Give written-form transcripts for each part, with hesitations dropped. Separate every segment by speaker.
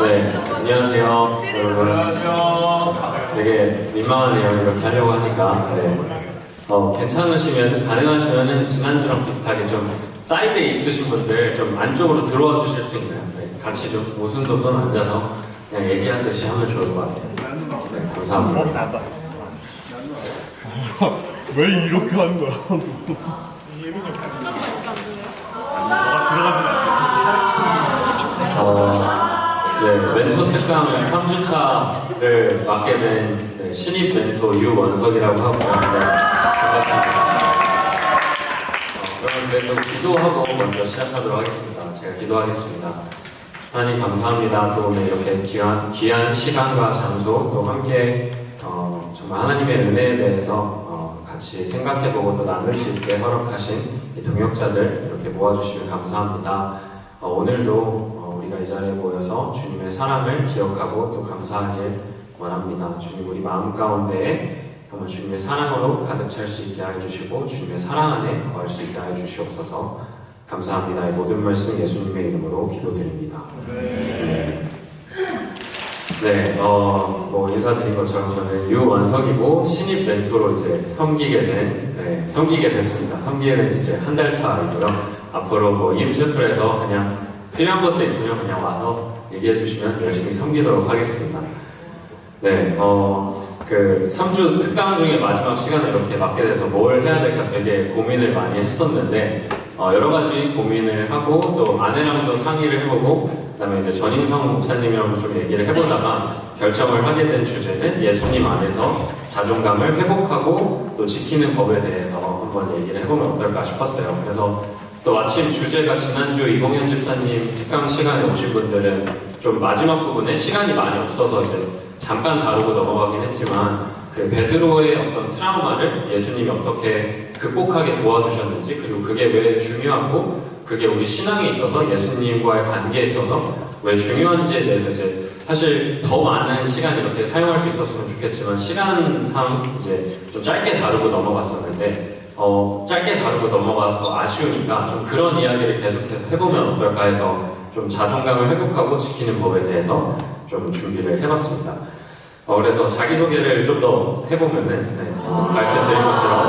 Speaker 1: 네, 안녕하세요, 여러분. 되게 민망하네요, 이렇게 하려고 하니까. 네. 괜찮으시면, 가능하시면 지난주랑 비슷하게 좀 사이드에 있으신 분들 좀 안쪽으로 들어와 주실 수 있나요? 네, 같이 좀 오순도순 앉아서 그냥 얘기하듯이 하면 좋을 것 같아요. 네, 감사합니다.
Speaker 2: 왜 이렇게 하는 거야?
Speaker 1: 네, 멘토 특강 3주차를 맡게 된 신입 멘토 유원석이라고 하고요. 네, 반갑습니다. 그러면 또 기도하고 먼저 시작하도록 하겠습니다. 제가 기도하겠습니다. 하나님 감사합니다. 또 오늘 이렇게 귀한 시간과 장소 또 함께 정말 하나님의 은혜에 대해서 같이 생각해보고 또 나눌 수 있게 허락하신 이 동역자들 이렇게 모아주시면 감사합니다. 오늘도 우리가 이 자리에 모여서 주님의 사랑을 기억하고 또 감사하길 원합니다. 주님 우리 마음 가운데에 정말 주님의 사랑으로 가득 찰 수 있게 하여 주시고 주님의 사랑 안에 거할 수 있게 하여 주시옵소서. 감사합니다. 이 모든 말씀 예수님의 이름으로 기도드립니다. 네, 뭐 인사드린 것처럼 저는 유원석이고 신입 멘토로 이제 섬기게 됐습니다. 섬기게 된 이제 한 달 차이고요. 앞으로 뭐 임채플에서 그냥 필요한 것도 있으면 그냥 와서 얘기해 주시면 열심히 섬기도록 하겠습니다. 네, 그 3주 특강 중에 마지막 시간을 이렇게 맡게 돼서 뭘 해야 될까 되게 고민을 많이 했었는데 여러 가지 고민을 하고 또 아내랑도 상의를 해보고 그다음에 이제 전인성 목사님이랑도 좀 얘기를 해보다가 결정을 하게 된 주제는 예수님 안에서 자존감을 회복하고 또 지키는 법에 대해서 한번 얘기를 해보면 어떨까 싶었어요. 그래서 또 마침 주제가 지난주 이봉현 집사님 특강 시간에 오신 분들은 좀 마지막 부분에 시간이 많이 없어서 이제 잠깐 다루고 넘어가긴 했지만 그 베드로의 어떤 트라우마를 예수님이 어떻게 극복하게 도와주셨는지 그리고 그게 왜 중요하고 그게 우리 신앙에 있어서 예수님과의 관계에 있어서 왜 중요한지에 대해서 이제 사실 더 많은 시간 이렇게 사용할 수 있었으면 좋겠지만 시간상 이제 좀 짧게 다루고 넘어갔었는데 짧게 다루고 넘어가서 아쉬우니까 좀 그런 이야기를 계속해서 해보면 어떨까 해서 좀 자존감을 회복하고 지키는 법에 대해서 좀 준비를 해봤습니다. 그래서 자기소개를 좀 더 해보면은 말씀드린 것처럼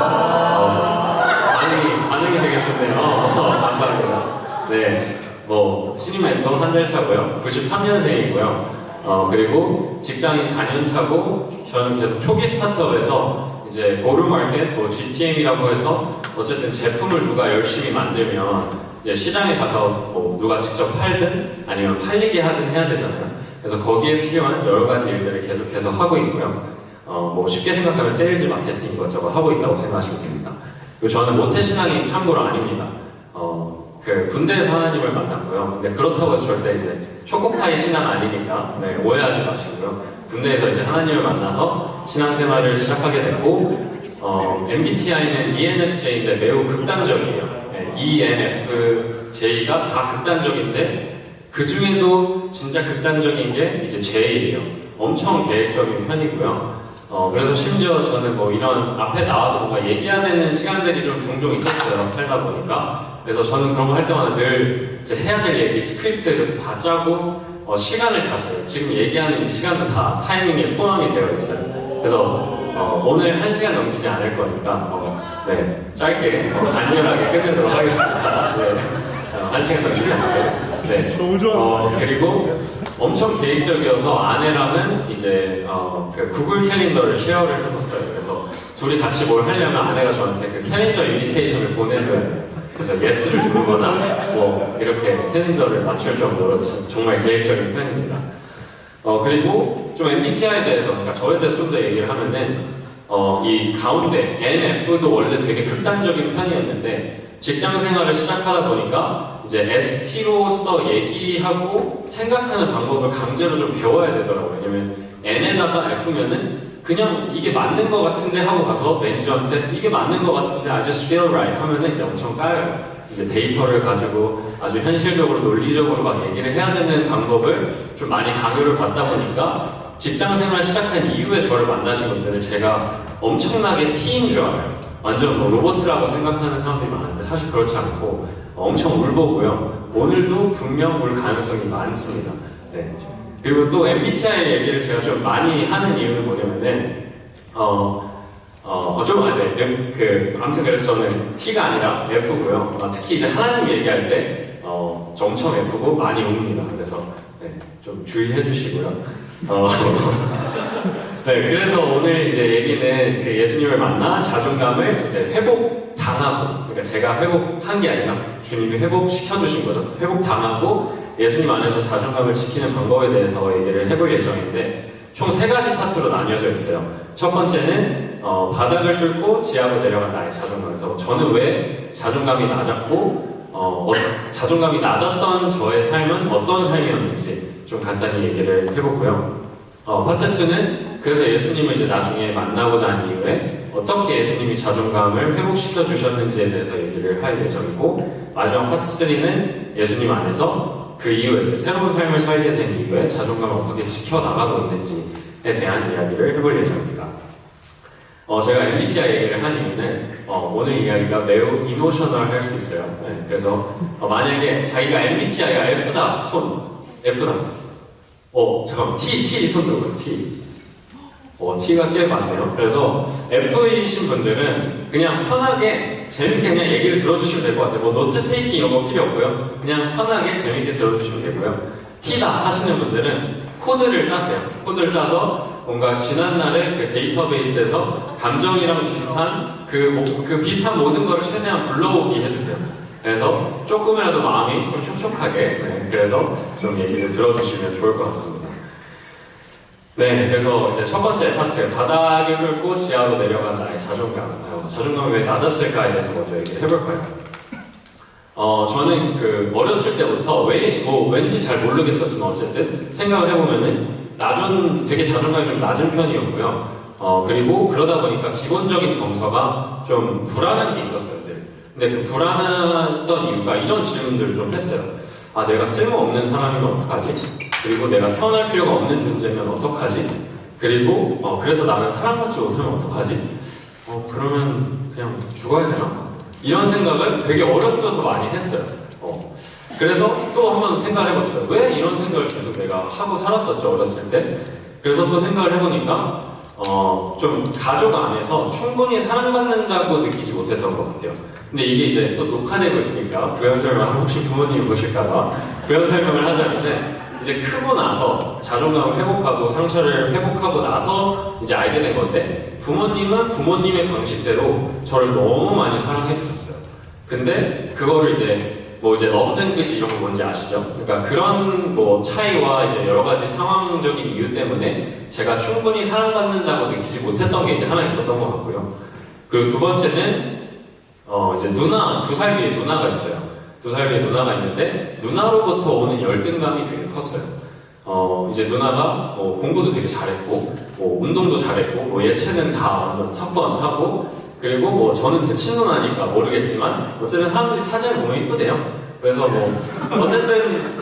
Speaker 1: 반응이 되게 좋네요. 감사합니다. 네, 뭐 신입 멘토 한 달 차고요. 93년생이고요. 그리고 직장인 4년 차고 저는 계속 초기 스타트업에서 이제 고루마켓, 뭐 GTM이라고 해서 어쨌든 제품을 누가 열심히 만들면 이제 시장에 가서 뭐 누가 직접 팔든 아니면 팔리게 하든 해야 되잖아요. 그래서 거기에 필요한 여러 가지 일들을 계속해서 하고 있고요. 뭐 쉽게 생각하면 세일즈 마케팅 이것저것 하고 있다고 생각하시면 됩니다. 그리고 저는 모태신앙이 참고로 아닙니다. 그 군대에서 하나님을 만났고요. 근데 그렇다고 해서 절대 이제 초코파이 신앙 아니니까 오해하지 마시고요. 군대에서 이제 하나님을 만나서 신앙생활을 시작하게 됐고 MBTI는 ENFJ인데 매우 극단적이에요. ENFJ가 다 극단적인데 그 중에도 진짜 극단적인 게 이제 J예요. 엄청 계획적인 편이고요. 그래서 심지어 저는 뭐 이런 앞에 나와서 뭔가 얘기해야 되는 시간들이 좀 종종 있었어요. 살다 보니까. 그래서 저는 그런 거 할 때마다 늘 이제 해야 될 얘기, 스크립트 이렇게 다 짜고 시간을 다 써요. 지금 얘기하는 이 시간도 다 타이밍에 포함이 되어 있어요. 그래서 오늘 1시간 넘기지 않을 거니까 짧게 간결하게 끝내도록 하겠습니다. 1시간 넘기지 않을게요.
Speaker 2: 너무 좋아.
Speaker 1: 그리고 엄청 계획적이어서 아내랑은 이제 그 구글 캘린더를 쉐어를 했었어요. 그래서 둘이 같이 뭘 하려면 아내가 저한테 그 캘린더 인비테이션을 보내줘야 돼요. 그래서 예스를 누르거나 뭐 이렇게 캘린더를 맞출 정도로 정말 계획적인 편입니다. 그리고 좀 MBTI에 대해서, 그러니까 저에 대해서 좀 더 얘기를 하면은 이 가운데 NF도 원래 되게 극단적인 편이었는데 직장 생활을 시작하다 보니까 이제 ST로서 얘기하고 생각하는 방법을 강제로 좀 배워야 되더라고요. 왜냐면 N에다가 F면은 그냥 이게 맞는 것 같은데 하고 가서 매니저한테 이게 맞는 것 같은데 I just feel right 하면은 이제 엄청 까요. 이제 데이터를 가지고 아주 현실적으로 논리적으로 막 얘기를 해야 되는 방법을 좀 많이 강요를 받다 보니까 직장 생활 시작한 이후에 저를 만나신 분들은 제가 엄청나게 T인 줄 알아요. 완전 뭐 로봇이라고 생각하는 사람들이 많은데 사실 그렇지 않고 엄청 울보고요. 오늘도 분명 울 가능성이 많습니다. 네. 그리고 또 MBTI 얘기를 제가 좀 많이 하는 이유는 뭐냐면은 아무튼 그래서 저는 T가 아니라 F고요. 특히 이제 하나님 얘기할 때 저 엄청 F고 많이 웁니다. 그래서 네, 좀 주의해 주시고요. 네, 그래서 오늘 이제 얘기는 그 예수님을 만나 자존감을 이제 회복당하고, 그러니까 제가 회복한 게 아니라 주님이 회복시켜 주신 거죠. 회복당하고 예수님 안에서 자존감을 지키는 방법에 대해서 얘기를 해볼 예정인데 총 3가지 파트로 나뉘어져 있어요. 첫 번째는 바닥을 뚫고 지하로 내려간 나의 자존감에서 저는 왜 자존감이 낮았고 자존감이 낮았던 저의 삶은 어떤 삶이었는지 좀 간단히 얘기를 해보고요. 파트 2는 그래서 예수님을 이제 나중에 만나고 난 이후에 어떻게 예수님이 자존감을 회복시켜 주셨는지에 대해서 얘기를 할 예정이고, 마지막 파트 3는 예수님 안에서 그 이후에 이제 새로운 삶을 살게 된 이후에 자존감을 어떻게 지켜나가고 있는지에 대한 이야기를 해볼 예정입니다. 제가 MBTI 얘기를 한 이유는 오늘 이야기가 매우 이모셔널 할 수 있어요. 네, 그래서 만약에 자기가 MBTI가 F다, F다. 잠깐만, T 손 들고, T. T가 꽤 많네요. 그래서 F이신 분들은 그냥 편하게 재밌게 그냥 얘기를 들어주시면 될 것 같아요. 뭐 노트 테이킹 이런 거 필요 없고요. 그냥 편하게 재밌게 들어주시면 되고요. T다 하시는 분들은 코드를 짜세요. 코드를 짜서 뭔가 지난날의 그 데이터베이스에서 감정이랑 비슷한 그 비슷한 모든 거를 최대한 불러오기 해주세요. 그래서 조금이라도 마음이 좀 촉촉하게, 네, 그래서 좀 얘기를 들어주시면 좋을 것 같습니다. 네, 그래서 이제 첫 번째 파트, 바닥을 뚫고 지하로 내려간 나의 자존감. 자존감이 왜 낮았을까에 대해서 먼저 얘기를 해볼까요? 저는 어렸을 때부터 왠지 잘 모르겠었지만 어쨌든 생각을 해보면은 되게 자존감이 좀 낮은 편이었고요. 그리고 그러다 보니까 기본적인 정서가 좀 불안한 게 있었어요, 늘. 근데 그 불안했던 이유가 이런 질문들을 좀 했어요. 내가 쓸모없는 사람이면 어떡하지? 그리고 내가 태어날 필요가 없는 존재면 어떡하지? 그리고 그래서 나는 사랑받지 못하면 어떡하지? 그러면 그냥 죽어야 되나? 이런 생각을 되게 어렸을 때부터 많이 했어요. 그래서 또 한번 생각을 해봤어요. 왜 이런 생각을 계속 내가 하고 살았었지, 어렸을 때? 그래서 또 생각을 해보니까 좀 가족 안에서 충분히 사랑받는다고 느끼지 못했던 것 같아요. 근데 이게 이제 또 녹화되고 있으니까 부연 설명, 혹시 부모님이 보실까봐 부연 설명을 하자는데, 이제 크고 나서 자존감을 회복하고 상처를 회복하고 나서 이제 알게 된 건데, 부모님은 부모님의 방식대로 저를 너무 많이 사랑해 주셨어요. 근데 그거를 이제 러브 랭귀지 이런 거 뭔지 아시죠? 그러니까 그런 차이와 이제 여러 가지 상황적인 이유 때문에 제가 충분히 사랑받는다고 느끼지 못했던 게 이제 하나 있었던 것 같고요. 그리고 두 번째는 이제 2살 위에 누나가 있어요. 2살 위에 누나가 있는데 누나로부터 오는 열등감이 되게 컸어요. 이제 누나가 공부도 되게 잘했고 운동도 잘했고 예체능 다 완전 첫번하고, 그리고 저는 제 친누나니까 모르겠지만 어쨌든 사람들이 사진을 보면 이쁘대요. 그래서 어쨌든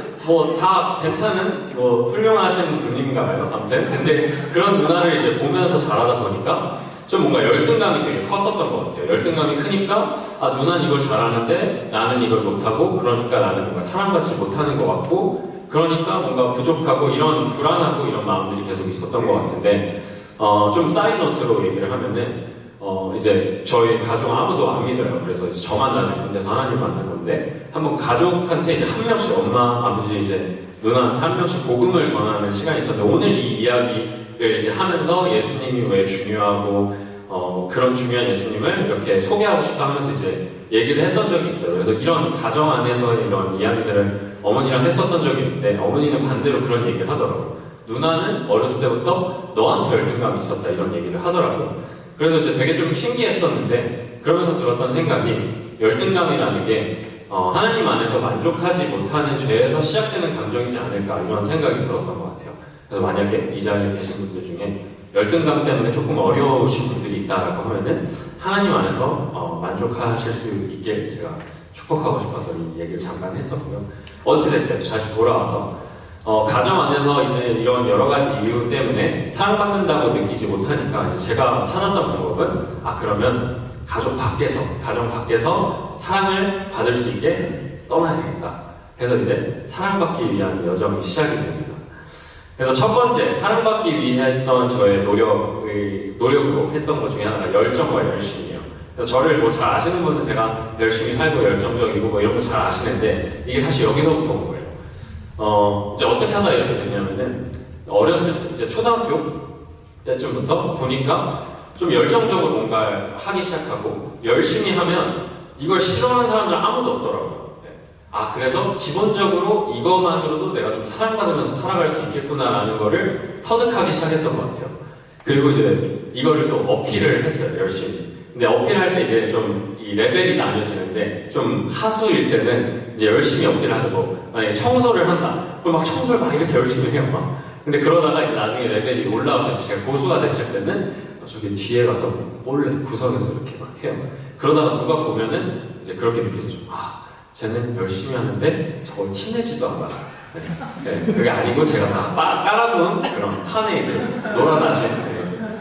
Speaker 1: 다 괜찮은 훌륭하신 분인가 봐요. 아무튼 근데 그런 누나를 이제 보면서 자라다 보니까 좀 뭔가 열등감이 되게 컸었던 것 같아요. 열등감이 크니까 누나는 이걸 잘하는데 나는 이걸 못하고, 그러니까 나는 뭔가 사랑받지 못하는 것 같고, 그러니까 뭔가 부족하고 이런 불안하고 이런 마음들이 계속 있었던 것 같은데, 좀 사이드노트로 얘기를 하면은 이제 저희 가족 아무도 안 믿어요. 그래서 이제 저만 나중에 군대에서 하나님 만난 건데, 한번 가족한테 이제 한 명씩, 엄마, 아버지, 이제 누나한테 한 명씩 복음을 전하는 시간이 있었는데, 오늘 이 이야기를 이제 하면서 예수님이 왜 중요하고 그런 중요한 예수님을 이렇게 소개하고 싶어 하면서 이제 얘기를 했던 적이 있어요. 그래서 이런 가정 안에서 이런 이야기들을 어머니랑 했었던 적이 있는데, 어머니는 반대로 그런 얘기를 하더라고요. 누나는 어렸을 때부터 너한테 열등감이 있었다, 이런 얘기를 하더라고요. 그래서 이제 되게 좀 신기했었는데, 그러면서 들었던 생각이, 열등감이라는 게 하나님 안에서 만족하지 못하는 죄에서 시작되는 감정이지 않을까, 이런 생각이 들었던 것 같아요. 그래서 만약에 이 자리에 계신 분들 중에 열등감 때문에 조금 어려우신 분들이 있다라고 하면은 하나님 안에서 만족하실 수 있게 제가 축복하고 싶어서 이 얘기를 잠깐 했었고요. 어찌됐든 다시 돌아와서 가정 안에서 이제 이런 여러 가지 이유 때문에 사랑받는다고 느끼지 못하니까 이제 제가 찾았던 방법은 그러면 가정 밖에서 사랑을 받을 수 있게 떠나야겠다. 그래서 이제 사랑받기 위한 여정이 시작이 됩니다. 그래서 첫 번째 사랑받기 위해 했던 저의 노력으로 했던 것 중에 하나가 열정과 열심이에요. 그래서 저를 뭐 잘 아시는 분은 제가 열심히 살고 열정적이고 뭐 이런 거 잘 아시는데 이게 사실 여기서부터 온 거예요. 이제 어떻게 하다 이렇게 됐냐면은 어렸을 때 이제 초등학교 때쯤부터 보니까 좀 열정적으로 뭔가를 하기 시작하고 열심히 하면 이걸 싫어하는 사람들 아무도 없더라고요. 그래서 기본적으로 이것만으로도 내가 좀 사랑받으면서 살아갈 수 있겠구나라는 거를 터득하기 시작했던 것 같아요. 그리고 이제 이거를 또 어필을 했어요, 열심히. 근데 어필할 때 이제 좀 이 레벨이 나뉘어지는데 좀 하수일 때는 이제 열심히 어필을 하죠. 뭐 만약에 청소를 한다. 그럼 막 청소를 막 이렇게 열심히 해요, 막. 근데 그러다가 이제 나중에 레벨이 올라와서 이제 제가 고수가 됐을 때는 저기 뒤에 가서 몰래 구석에서 이렇게 막 해요. 그러다가 누가 보면은 이제 그렇게 느껴지죠. 쟤는 열심히 하는데 저걸 티내지도 않아. 네, 그게 아니고 제가 다 깔아놓은 그런 판에 이제 놀아나신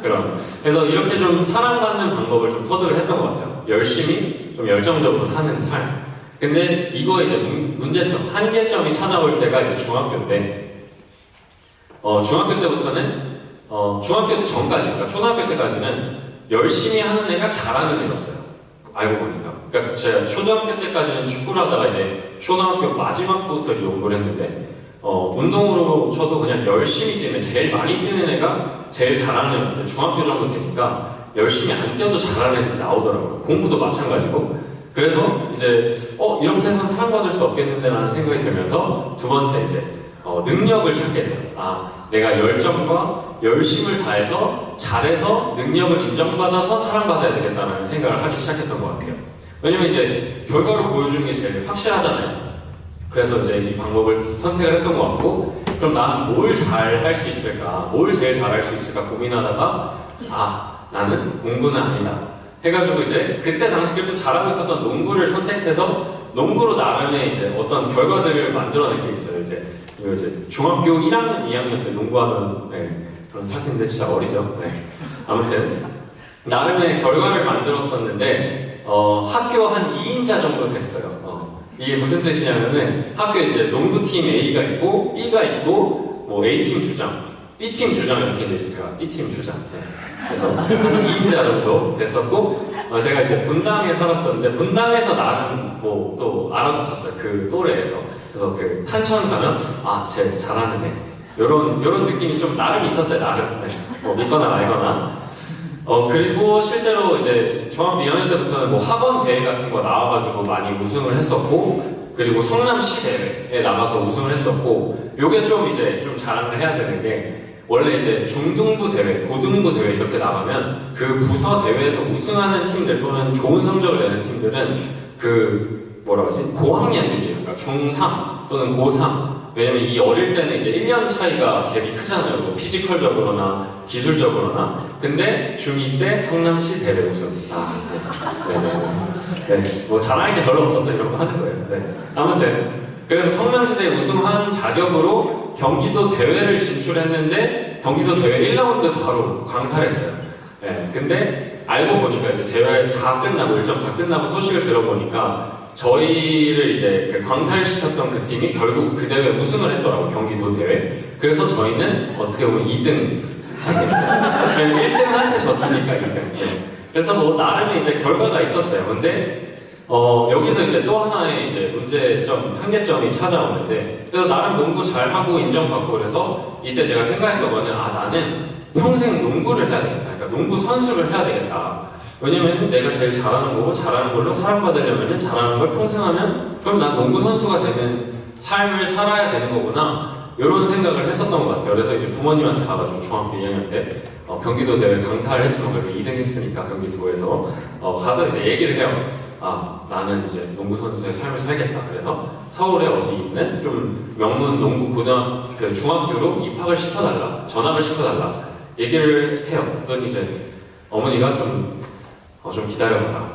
Speaker 1: 그런. 그래서 이렇게 좀 사랑받는 방법을 좀 터득을 했던 것 같아요. 열심히 좀 열정적으로 사는 삶. 근데 이거 이제 문제점, 한계점이 찾아올 때가 이제 중학교인데, 중학교 때부터는 중학교 전까지, 그러니까 초등학교 때까지는 열심히 하는 애가 잘하는 애였어요. 알고 보니까. 그러니까 제가 초등학교 때까지는 축구를 하다가 이제 초등학교 마지막부터 이제 농구를 했는데, 운동으로 쳐도 그냥 열심히 뛰는, 제일 많이 뛰는 애가 제일 잘하는 애였는데, 중학교 정도 되니까 열심히 안 뛰어도 잘하는 애들이 나오더라고요. 공부도 마찬가지고. 그래서 이제, 이렇게 해서는 사랑받을 수 없겠는데 라는 생각이 들면서 두 번째 이제, 능력을 찾게 돼요. 내가 열정과 열심을 다해서 잘해서 능력을 인정받아서 사랑받아야 되겠다는 생각을 하기 시작했던 것 같아요. 왜냐면 이제 결과로 보여주는 게 제일 확실하잖아요. 그래서 이제 이 방법을 선택을 했던 것 같고, 그럼 난 뭘 잘 할 수 있을까? 뭘 제일 잘 할 수 있을까 고민하다가, 나는 공부는 아니다. 해가지고 이제 그때 당시 그래도 잘하고 있었던 농구를 선택해서 농구로 나름의 이제 어떤 결과들을 만들어낸 게 있어요. 이거 이제 중학교 1학년, 2학년 때 농구하던 그런 사진인데 진짜 어리죠. 아무튼 나름의 결과를 만들었었는데 학교 한 2인자 정도 됐어요. 이게 무슨 뜻이냐면은 학교에 이제 농구팀 A가 있고 B가 있고 뭐 A팀 주장, B팀 주장 이렇게 있는데 제가 B팀 주장. 그래서 한 2인자 정도 됐었고 제가 이제 분당에 살았었는데 분당에서 나름 뭐 또 알아뒀었어요. 그 또래에서. 그래서 그 탄천 가면 쟤 잘하는 애 요런 느낌이 좀 나름 있었어요. 나름 뭐 믿거나 말거나. 그리고 실제로 이제 중학교 2학년 때부터는 뭐 학원 대회 같은 거 나와가지고 많이 우승을 했었고, 그리고 성남시 대회에 나가서 우승을 했었고, 요게 좀 이제 좀 자랑을 해야 되는 게, 원래 이제 중등부 대회, 고등부 대회 이렇게 나가면 그 부서 대회에서 우승하는 팀들 또는 좋은 성적을 내는 팀들은 그 뭐라 하지? 고학년들이에요. 그러니까 중3 또는 고3. 왜냐면 이 어릴 때는 이제 1년 차이가 갭이 크잖아요. 뭐 피지컬적으로나 기술적으로나. 근데 중2 때 성남시 대회 우승. 네. 뭐 잘하는 게 별로 없어서 이런 거 하는 거예요. 네. 아무튼 그래서 성남시 대회 우승한 자격으로 경기도 대회를 진출했는데 경기도 대회 1라운드 바로 광탈했어요. 네. 근데 알고 보니까 이제 대회 다 끝나고 일정 다 끝나고 소식을 들어보니까 저희를 이제 그 광탈시켰던 그 팀이 결국 그 대회 우승을 했더라고요. 경기도 대회. 그래서 저희는 어떻게 보면 2등. 1등한테 졌으니까 2등. 네. 그래서 뭐 나름의 이제 결과가 있었어요. 근데 여기서 이제 또 하나의 이제 문제점, 한계점이 찾아오는데, 그래서 나름 농구 잘하고 인정받고 그래서 이때 제가 생각했던 거는 나는 평생 농구를 해야 되겠다. 그러니까 농구 선수를 해야 되겠다. 왜냐면 내가 제일 잘하는 거고 잘하는 걸로 사랑받으려면 잘하는 걸 평생 하면 그럼 난 농구 선수가 되는 삶을 살아야 되는 거구나 이런 생각을 했었던 것 같아요. 그래서 이제 부모님한테 가가지고 중학교 2학년 때 경기도 대회 강탈을 했지만 그래도 2등 했으니까 경기도에서 가서 이제 얘기를 해요. 나는 이제 농구 선수의 삶을 살겠다. 그래서 서울에 어디 있는 좀 명문 농구 그 중학교로 입학을 시켜달라, 전학을 시켜달라 얘기를 해요. 그랬더니 이제 어머니가 좀 기다려봐라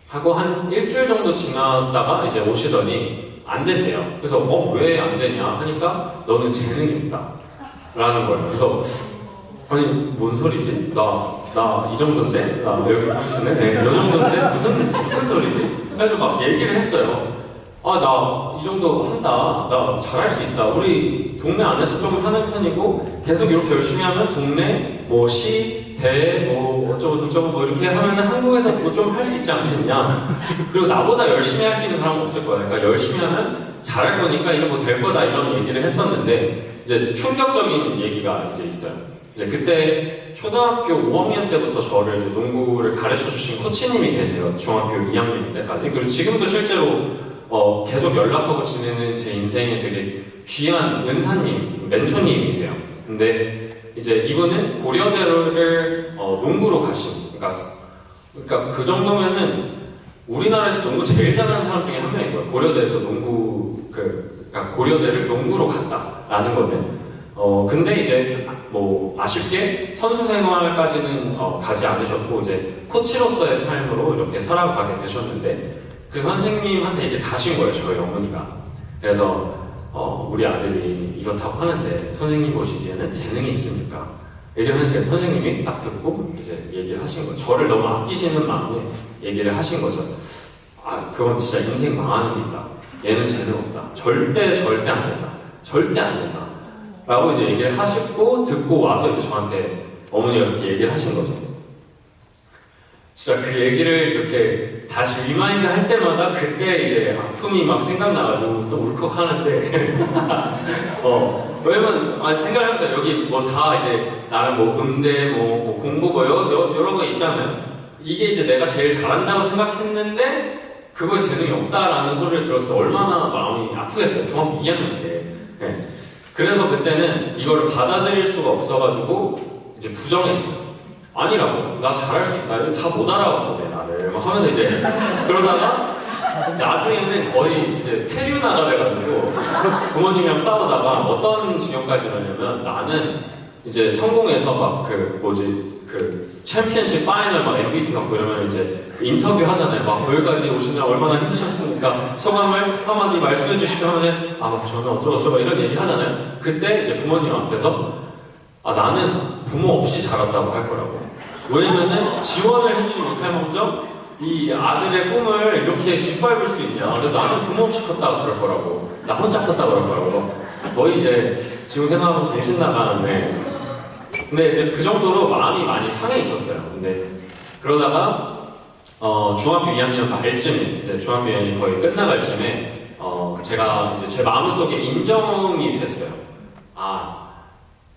Speaker 1: 하고 한 일주일 정도 지났다가 이제 오시더니 안 된대요. 그래서 왜 안 되냐 하니까 너는 재능이 없다 라는 거예요. 그래서 아니 뭔 소리지? 나 이 정도인데? 나 여기 보시네? 네, 이 정도인데? 무슨 소리지? 그래서 막 얘기를 했어요. 아, 나 이 정도 한다. 나 잘할 수 있다. 우리 동네 안에서 좀 하는 편이고, 계속 이렇게 열심히 하면 동네, 뭐, 시, 대, 뭐, 어쩌고 저쩌고 뭐 이렇게 하면은 한국에서 뭐 좀 할 수 있지 않겠냐. 그리고 나보다 열심히 할 수 있는 사람은 없을 거야. 그러니까 열심히 하면 잘할 거니까 이거 뭐 될 거다 이런 얘기를 했었는데, 이제 충격적인 얘기가 이제 있어요. 이제 그때 초등학교 5학년 때부터 저를 이제 농구를 가르쳐 주신 코치님이 계세요. 중학교 2학년 때까지. 그리고 지금도 실제로 계속 연락하고 지내는 제 인생에 되게 귀한 은사님, 멘토님이세요. 근데 이제 이분은 고려대를 농구로 가신, 그러니까 그 정도면은 우리나라에서 농구 제일 잘하는 사람 중에 한 명인 거예요. 고려대에서 그러니까 고려대를 농구로 갔다라는 거는. 근데 이제 뭐 아쉽게 선수 생활까지는 가지 않으셨고 이제 코치로서의 삶으로 이렇게 살아가게 되셨는데. 그 선생님한테 이제 가신 거예요, 저희 어머니가. 그래서 우리 아들이 이렇다고 하는데 선생님 보시기에는 재능이 있습니까? 얘기를 하니까 선생님이 딱 듣고 이제 얘기를 하신 거죠. 저를 너무 아끼시는 마음에 얘기를 하신 거죠. 아, 그건 진짜 인생 망하는 일이다. 얘는 재능 없다. 절대 안 된다. 절대 안 된다. 라고 이제 얘기를 하시고 듣고 와서 이제 저한테 어머니가 그렇게 얘기를 하신 거죠. 진짜 그 얘기를 이렇게 다시 리마인드 할 때마다 그때 이제 아픔이 막 생각나가지고 또 울컥하는데 왜냐면 생각을 해보세요. 여기 뭐 다 이제 나는 뭐 음대 뭐 공부 뭐 여러 거 있잖아요. 이게 이제 내가 제일 잘한다고 생각했는데 그거에 재능이 없다라는 소리를 들었을 때 얼마나 마음이 아프겠어요. 중학교 2학년 때. 네. 그래서 그때는 이거를 받아들일 수가 없어가지고 이제 부정했어요. 아니라고. 나 잘할 수 있다. 다 못 알아봤는데, 나를. 막 하면서 이제. 그러다가, 나중에는 거의 이제 폐류나가 돼가지고, 부모님이랑 싸우다가 어떤 지경까지 가냐면, 나는 이제 성공해서 막 챔피언십 파이널 막 MVP 갖고 이러면 이제 인터뷰 하잖아요. 막 여기까지 오시느라 얼마나 힘드셨습니까? 소감을 한마디 말씀해 주시면 하면, 막 저는 어쩌고저쩌고 이런 얘기 하잖아요. 그때 이제 부모님 앞에서, 나는 부모 없이 자랐다고 할 거라고. 왜냐면은 지원을 해주지 못할 망정 이 아들의 꿈을 이렇게 짓밟을 수 있냐. 그래서 나는 부모 없이 컸다고 그럴 거라고. 나 혼자 컸다고 그럴 거라고. 거의 이제 지금 생각하면 정신 나가는데. 근데 이제 그 정도로 마음이 많이 상해 있었어요. 근데 그러다가 중학교 2학년 말쯤에 이제 중학교 2학년이 거의 끝나갈 쯤에 제가 이제 제 마음속에 인정이 됐어요.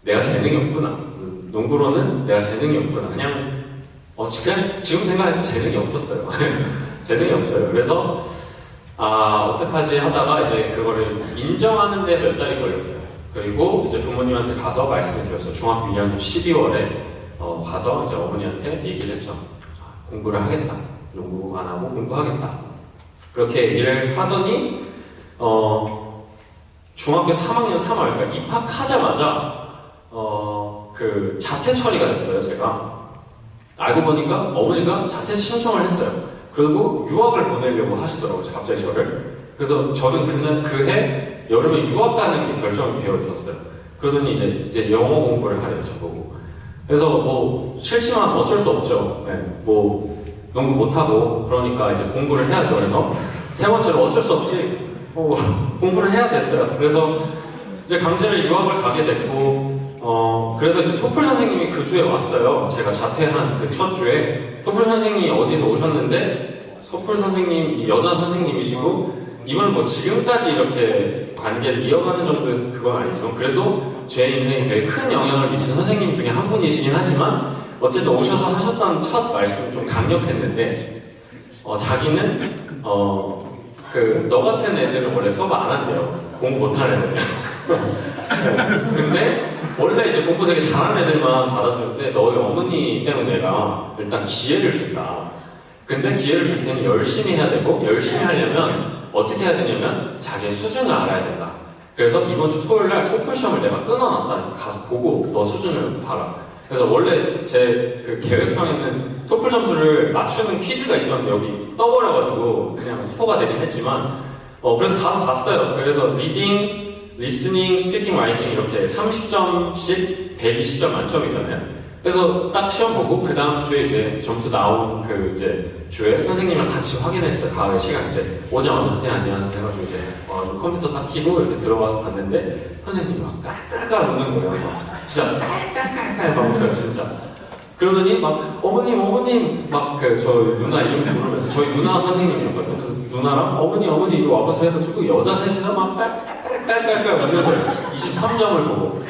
Speaker 1: 내가 재능이 없구나. 농구로는 내가 재능이 없구나. 그냥 지금 생각해도 재능이 없었어요. 재능이 없어요. 그래서 어떡하지 하다가 이제 그거를 인정하는데 몇 달이 걸렸어요. 그리고 이제 부모님한테 가서 말씀을 드렸어요. 중학교 2학년 12월에 가서 이제 어머니한테 얘기를 했죠. 공부를 하겠다. 농구 안 하고 공부하겠다. 그렇게 얘기를 하더니 중학교 3학년 3월 그러니까 입학하자마자 그 자퇴 처리가 됐어요. 제가 알고 보니까 어머니가 자퇴 신청을 했어요. 그리고 유학을 보내려고 하시더라고요. 갑자기 저를. 그래서 저는 그해 여름에 유학 가는 게 결정이 되어 있었어요. 그러더니 이제 영어 공부를 하래요. 저보고. 그래서 뭐 싫지만 어쩔 수 없죠. 네, 뭐 농구 못하고 그러니까 이제 공부를 해야죠. 그래서 세 번째로 어쩔 수 없이 공부를 해야 됐어요. 그래서 이제 강제로 유학을 가게 됐고 그래서 이제 토플 선생님이 그 주에 왔어요. 제가 자퇴한 그 첫 주에 토플 선생님이 어디서 오셨는데 토플 선생님 여자 선생님이시고 이분은 뭐 지금까지 이렇게 관계를 이어가는 정도의 그건 아니지만 그래도 제 인생에 되게 큰 영향을 미친 선생님 중에 한 분이시긴 하지만 어쨌든 오셔서 하셨던 첫 말씀이 좀 강력했는데 자기는 너 같은 애들은 원래 수업 안 한대요. 공부 못하는 애들. 근데 원래 이제 공부 되게 잘하는 애들만 받아주는데 너희 어머니 때문에 내가 일단 기회를 준다. 근데 기회를 줄 테니 열심히 해야 되고 열심히 하려면 어떻게 해야 되냐면 자기의 수준을 알아야 된다. 그래서 이번 주 토요일 날 토플 시험을 내가 끊어놨다. 가서 보고 너 수준을 봐라. 그래서 원래 제 그 계획성에는 토플 점수를 맞추는 퀴즈가 있었는데 여기 떠버려가지고 그냥 스포가 되긴 했지만 그래서 가서 봤어요. 그래서 리딩, 리스닝, 스피킹, 라이팅 이렇게 30점씩 120점 만점이잖아요. 그래서 딱 시험 보고 그 다음 주에 이제 점수 나온 그 이제 주에 선생님이랑 같이 확인했어요. 다음에 시간 이제 오자마자 선생님 안녕하세요 해가지고 이제 컴퓨터 딱 켜고 이렇게 들어가서 봤는데 선생님이 막 깔깔깔 웃는 거예요. 막 진짜 깔깔깔깔 막 웃어요 진짜. 그러더니 막 어머님 막 그 저 누나 이름 부르면서 저희 누나 선생님이었거든요. 그래서 누나랑 어머니 이리 와보세요 해가지고 여자 셋이서 막 깔깔깔깔 웃는 거예요. 23점을 보고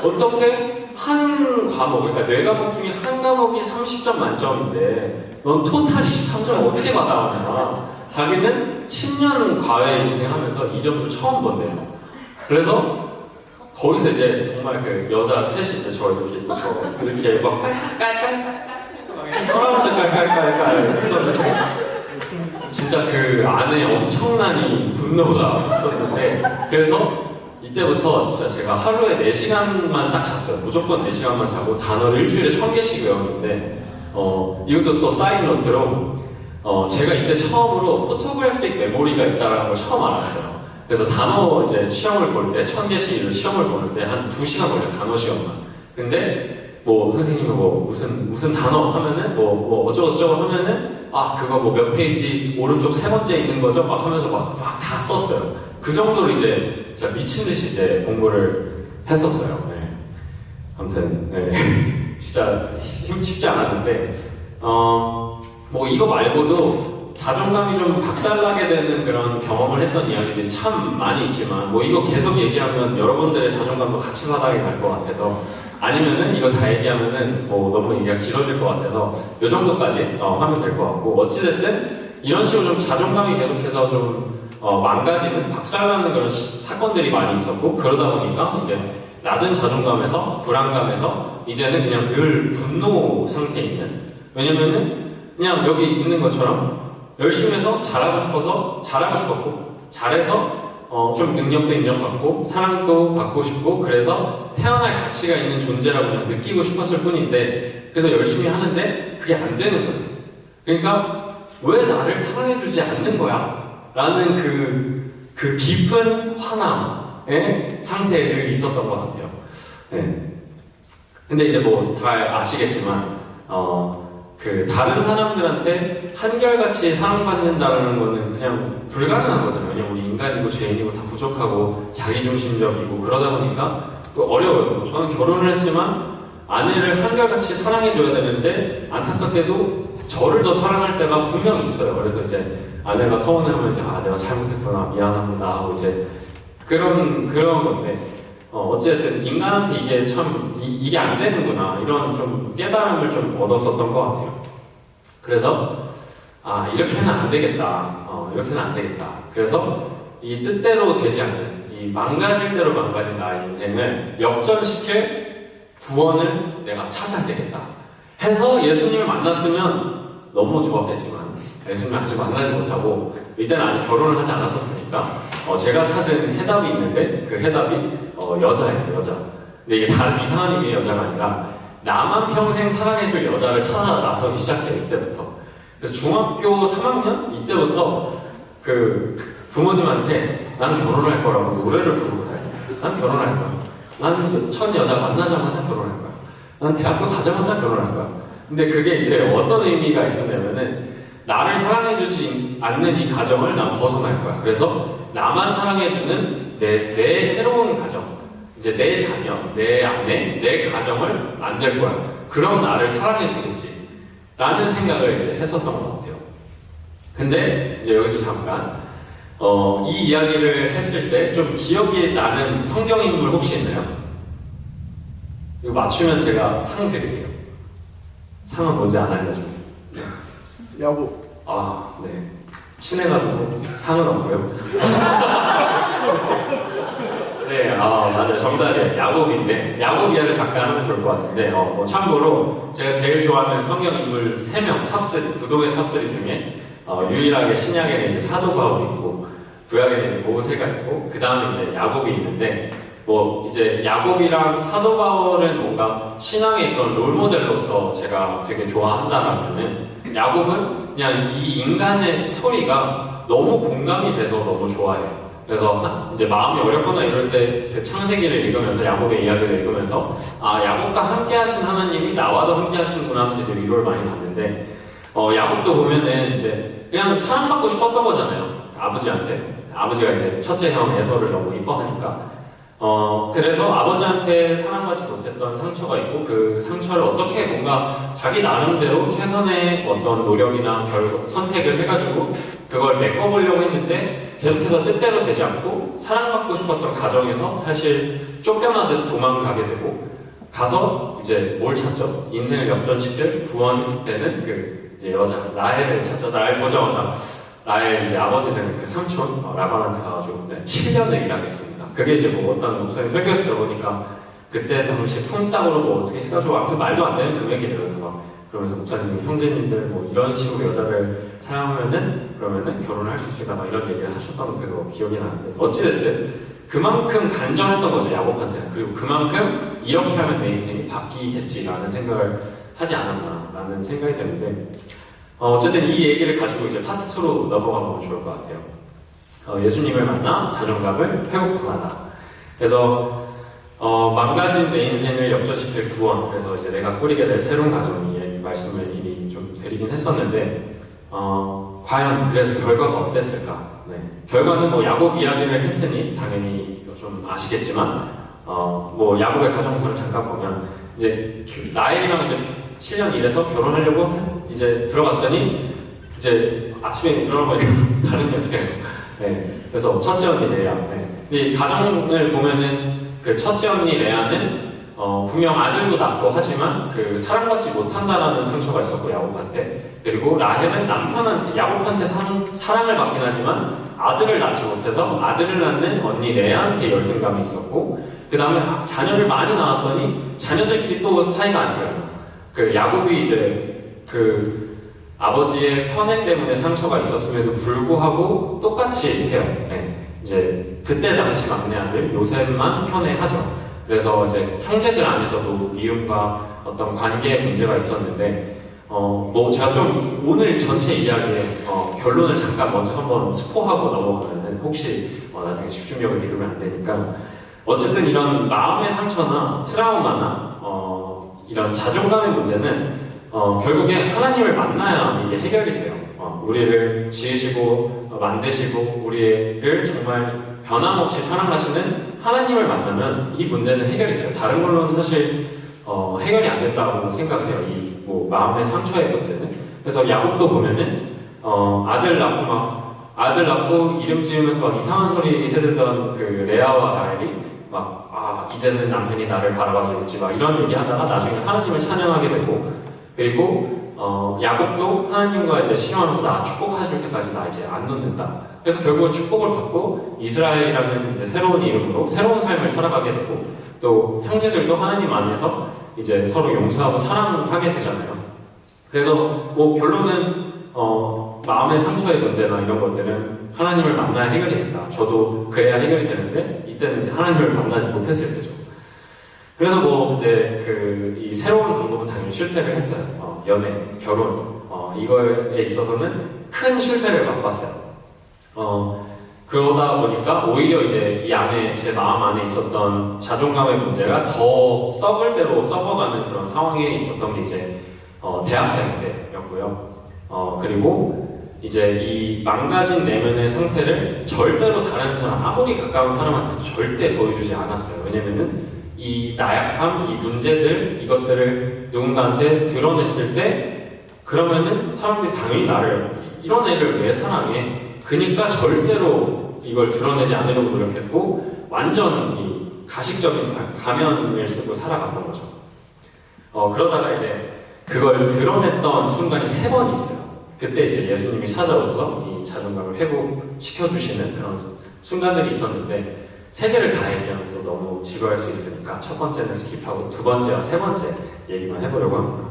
Speaker 1: 어떻게 한 과목 그러니까 4과목 중에 한 과목이 30점 만점인데 넌 토탈 23점 어떻게 받아왔나? 자기는 10년 과외 인생하면서 이 점수 처음 본대요. 그래서 거기서 이제 정말 그 여자 셋이 이제 저 이렇게 있고 저 이렇게 막 깔깔깔깔 사람들 깔깔깔깔 했었는데 진짜 그 안에 엄청난 분노가 있었는데 그래서 이때부터 진짜 제가 하루에 4시간만 딱 잤어요. 무조건 4시간만 자고 단어를 일주일에 1000개씩 외웠는데 이것도 또 사이드 노트로 제가 이때 처음으로 포토그래픽 메모리가 있다는 걸 처음 알았어요. 그래서 단어 이제 시험을 볼 때 1000개씩 시험을 보는데 한 2시간 걸려요. 단어 시험만. 근데 뭐 선생님이 뭐 무슨 단어 하면은 뭐 어쩌고저쩌고 하면은 아 그거 뭐 몇 페이지 오른쪽 3번째 있는 거죠? 막 하면서 막 다 썼어요. 그 정도로 이제 진짜 미친 듯이 이제 공부를 했었어요. 네. 아무튼 네. 진짜 쉽지 않았는데 뭐 이거 말고도 자존감이 좀 박살나게 되는 그런 경험을 했던 이야기들이 참 많이 있지만 뭐 이거 계속 얘기하면 여러분들의 자존감도 같이 바닥이 날 것 같아서 아니면은 이거 다 얘기하면은 뭐 너무 얘기가 길어질 것 같아서 이 정도까지 하면 될 것 같고 어찌됐든 이런 식으로 좀 자존감이 계속해서 좀 망가지는 박살나는 그런 사건들이 많이 있었고 그러다 보니까 이제 낮은 자존감에서 불안감에서 이제는 그냥 늘 분노 상태에 있는 왜냐면은 그냥 여기 있는 것처럼 열심히 해서 잘하고 싶어서 잘하고 싶었고 잘해서 좀 능력도 인정받고 사랑도 받고 싶고 그래서 태어날 가치가 있는 존재라고 그냥 느끼고 싶었을 뿐인데 그래서 열심히 하는데 그게 안 되는 거예요. 그러니까 왜 나를 사랑해주지 않는 거야? 라는 그 깊은 화남의 상태에 늘 있었던 것 같아요. 네. 근데 이제 뭐 잘 아시겠지만 그 다른 사람들한테 한결같이 사랑받는다는 거는 그냥 불가능한 거잖아요. 왜냐면 우리 인간이고 죄인이고 다 부족하고 자기중심적이고 그러다 보니까 어려워요. 저는 결혼을 했지만 아내를 한결같이 사랑해줘야 되는데 안타깝게도 저를 더 사랑할 때가 분명 있어요. 그래서 이제 아내가 서운해하면 이제 내가 잘못했구나 미안합니다 하고 이제 그런 건데 어쨌든 인간한테 이게 참 이게 안 되는구나 이런 좀 깨달음을 좀 얻었었던 것 같아요. 그래서 이렇게는 안 되겠다. 이렇게는 안 되겠다. 그래서 이 뜻대로 되지 않는 이 망가질 대로 망가진 나의 인생을 역전시킬 구원을 내가 찾아야 되겠다. 해서 예수님을 만났으면 너무 좋았겠지만 예수님을 아직 만나지 못하고 이때는 아직 결혼을 하지 않았었으니까 제가 찾은 해답이 있는데 그 해답이 여자예요. 여자. 근데 이게 다른 이상한 의미의 여자가 아니라 나만 평생 사랑해줄 여자를 찾아 나서기 시작해요. 이때부터. 그래서 중학교 3학년 이때부터 그 부모님한테 난 결혼할 거라고 노래를 부르고 가요. 난 결혼할 거야. 난 첫 여자 만나자마자 결혼할 거야. 난 대학교 가자마자 결혼할 거야. 근데 그게 이제 어떤 의미가 있었냐면은 나를 사랑해주지 않는 이 가정을 난 벗어날 거야. 그래서 나만 사랑해주는 내 새로운 가정, 이제 내 자녀, 내 아내, 내 가정을 만들 거야. 그럼 나를 사랑해주겠지. 라는 생각을 이제 했었던 것 같아요. 근데 이제 여기서 잠깐 이 이야기를 했을 때 좀 기억이 나는 성경인물 혹시 있나요? 이거 맞추면 제가 상 드릴게요. 상은 뭔지 안 알려주세요. 네.
Speaker 2: 야구.
Speaker 1: 네. 친해가지고 상은 없고요. 네, 맞아요. 정답이에요. 야곱인데, 야곱 이야기를 잠깐 하면 좋을 것 같은데, 참고로 제가 제일 좋아하는 성경인물 3명, 탑3, 구독의 탑3 중에, 유일하게 신약에는 이제 사도 바울이 있고, 구약에는 이제 모세가 있고, 그 다음에 이제 야곱이 있는데, 뭐, 이제 야곱이랑 사도 바울은 뭔가 신앙의 그런 롤모델로서 제가 되게 좋아한다라면은, 야곱은 그냥 이 인간의 스토리가 너무 공감이 돼서 너무 좋아해요. 그래서 이제 마음이 어렵거나 이럴 때 그 창세기를 읽으면서 야곱의 이야기를 읽으면서 야곱과 함께 하신 하나님이 나와도 함께 하시는구나 하면서 이제 위로를 많이 받는데 야곱도 보면은 이제 그냥 사랑받고 싶었던 거잖아요. 아버지한테. 아버지가 이제 첫째 형 에서를 너무 이뻐하니까. 그래서 아버지한테 사랑받지 못했던 상처가 있고 그 상처를 어떻게 뭔가 자기 나름대로 최선의 어떤 노력이나 선택을 해가지고 그걸 메꿔보려고 했는데 계속해서 뜻대로 되지 않고 사랑받고 싶었던 가정에서 사실 쫓겨나듯 도망가게 되고 가서 이제 뭘 찾죠? 인생을 역전시킬 구원되는 그 이제 여자 라헬을 찾죠. 라헬 보자마자 라헬 이제 아버지 되는 그 삼촌 라반한테 가가지고 7년을 일하겠습니다. 그게 이제 뭐 어떤 목사님 설교에서 들어보니까 그때 당시 품삯으로 뭐 어떻게 해가지고 아무튼 말도 안 되는 금액이래요. 그래서 막 그러면서 목사님이 형제님들 뭐 이런 식으로 여자를 사용하면은 그러면은 결혼할 수 있을까 막 이런 얘기를 하셨던 그거 기억이 나는데 어찌됐든 그만큼 간절했던 거죠 야곱한테는. 그리고 그만큼 이렇게 하면 내 인생이 바뀌겠지라는 생각을 하지 않았나라는 생각이 드는데 어쨌든 이 얘기를 가지고 이제 파트 2로 넘어가면 좋을 것 같아요. 예수님을 만나 자존감을 회복하다. 그래서 망가진 내 인생을 역전시킬 구원. 그래서 이제 내가 꾸리게 될 새로운 가정이 말씀을 이미 좀 드리긴 했었는데 과연 그래서 결과가 어땠을까? 네. 결과는 뭐 야곱 이야기를 했으니 당연히 좀 아시겠지만 뭐 야곱의 가정사를 잠깐 보면 이제 라헬이랑 이제 7년 일해서 결혼하려고 이제 들어갔더니 이제 아침에 일어나보니까 다른 여자예요. 네. 그래서 첫째 언니 레아. 네. 근데 이 가정을 보면은 그 첫째 언니 레아는 분명 아들도 낳고 하지만 그 사랑받지 못한다라는 상처가 있었고 야곱한테. 그리고 라헬은 남편한테 야곱한테 사랑을 받긴 하지만 아들을 낳지 못해서 아들을 낳는 언니 레아한테 열등감이 있었고 그 다음에 자녀를 많이 낳았더니 자녀들끼리 또 사이가 안 좋아요. 그 야곱이 이제 그 아버지의 편애 때문에 상처가 있었음에도 불구하고 똑같이 해요. 네. 이제 그때 당시 막내 아들 요셉만 편애하죠. 그래서 이제 형제들 안에서도 미움과 어떤 관계에 문제가 있었는데 뭐 제가 좀 오늘 전체 이야기의 결론을 잠깐 먼저 한번 스포하고 넘어가면 혹시 나중에 집중력을 잃으면 안 되니까 어쨌든 이런 마음의 상처나 트라우마나 이런 자존감의 문제는 결국에 하나님을 만나야 이게 해결이 돼요. 우리를 지으시고 만드시고 우리를 정말 변함없이 사랑하시는 하나님을 만나면 이 문제는 해결이 돼요. 다른 걸로는 사실 해결이 안 된다고 생각을 해요. 이 뭐 마음의 상처의 문제는. 그래서 야곱도 보면은 아들 낳고 이름 지으면서 막 이상한 소리 해대던 그 레아와 라헬이 막 이제는 남편이 나를 바라봐주겠지 막 이런 얘기하다가 나중에 하나님을 찬양하게 되고 그리고 야곱도 하나님과 이제 신앙하면서 나 축복해줄 때까지 나 이제 안 놓는다. 그래서 결국 축복을 받고 이스라엘이라는 이제 새로운 이름으로 새로운 삶을 살아가게 되고 또 형제들도 하나님 안에서 이제 서로 용서하고 사랑하게 되잖아요. 그래서 뭐 결론은 마음의 상처의 문제나 이런 것들은 하나님을 만나야 해결이 된다. 저도 그래야 해결이 되는데 이때는 이제 하나님을 만나지 못했을 때죠. 그래서 뭐 이제 이 새로운 방법은 당연히 실패를 했어요. 연애, 결혼 이거에 있어서는 큰 실패를 맛봤어요. 그러다 보니까 오히려 이제 이 안에 제 마음 안에 있었던 자존감의 문제가 더 썩을 대로 썩어가는 그런 상황에 있었던 게 이제 대학생 때였고요. 그리고 이제 이 망가진 내면의 상태를 절대로 다른 사람, 아무리 가까운 사람한테 절대 보여주지 않았어요. 왜냐면은 이 나약함, 이 문제들, 이것들을 누군가한테 드러냈을 때 그러면은 사람들이 당연히 나를 이런 애를 왜 사랑해? 그니까 절대로 이걸 드러내지 않으려고 노력했고 완전 이 가식적인 삶, 가면을 쓰고 살아갔던 거죠. 그러다가 이제 그걸 드러냈던 순간이 3번 있어요. 그때 이제 예수님이 찾아오셔서 이 자존감을 회복시켜주시는 그런 순간들이 있었는데 3개를 다 얘기하면 또 너무 지루할 수 있으니까 첫 번째는 스킵하고 두 번째와 세 번째 얘기만 해보려고 합니다.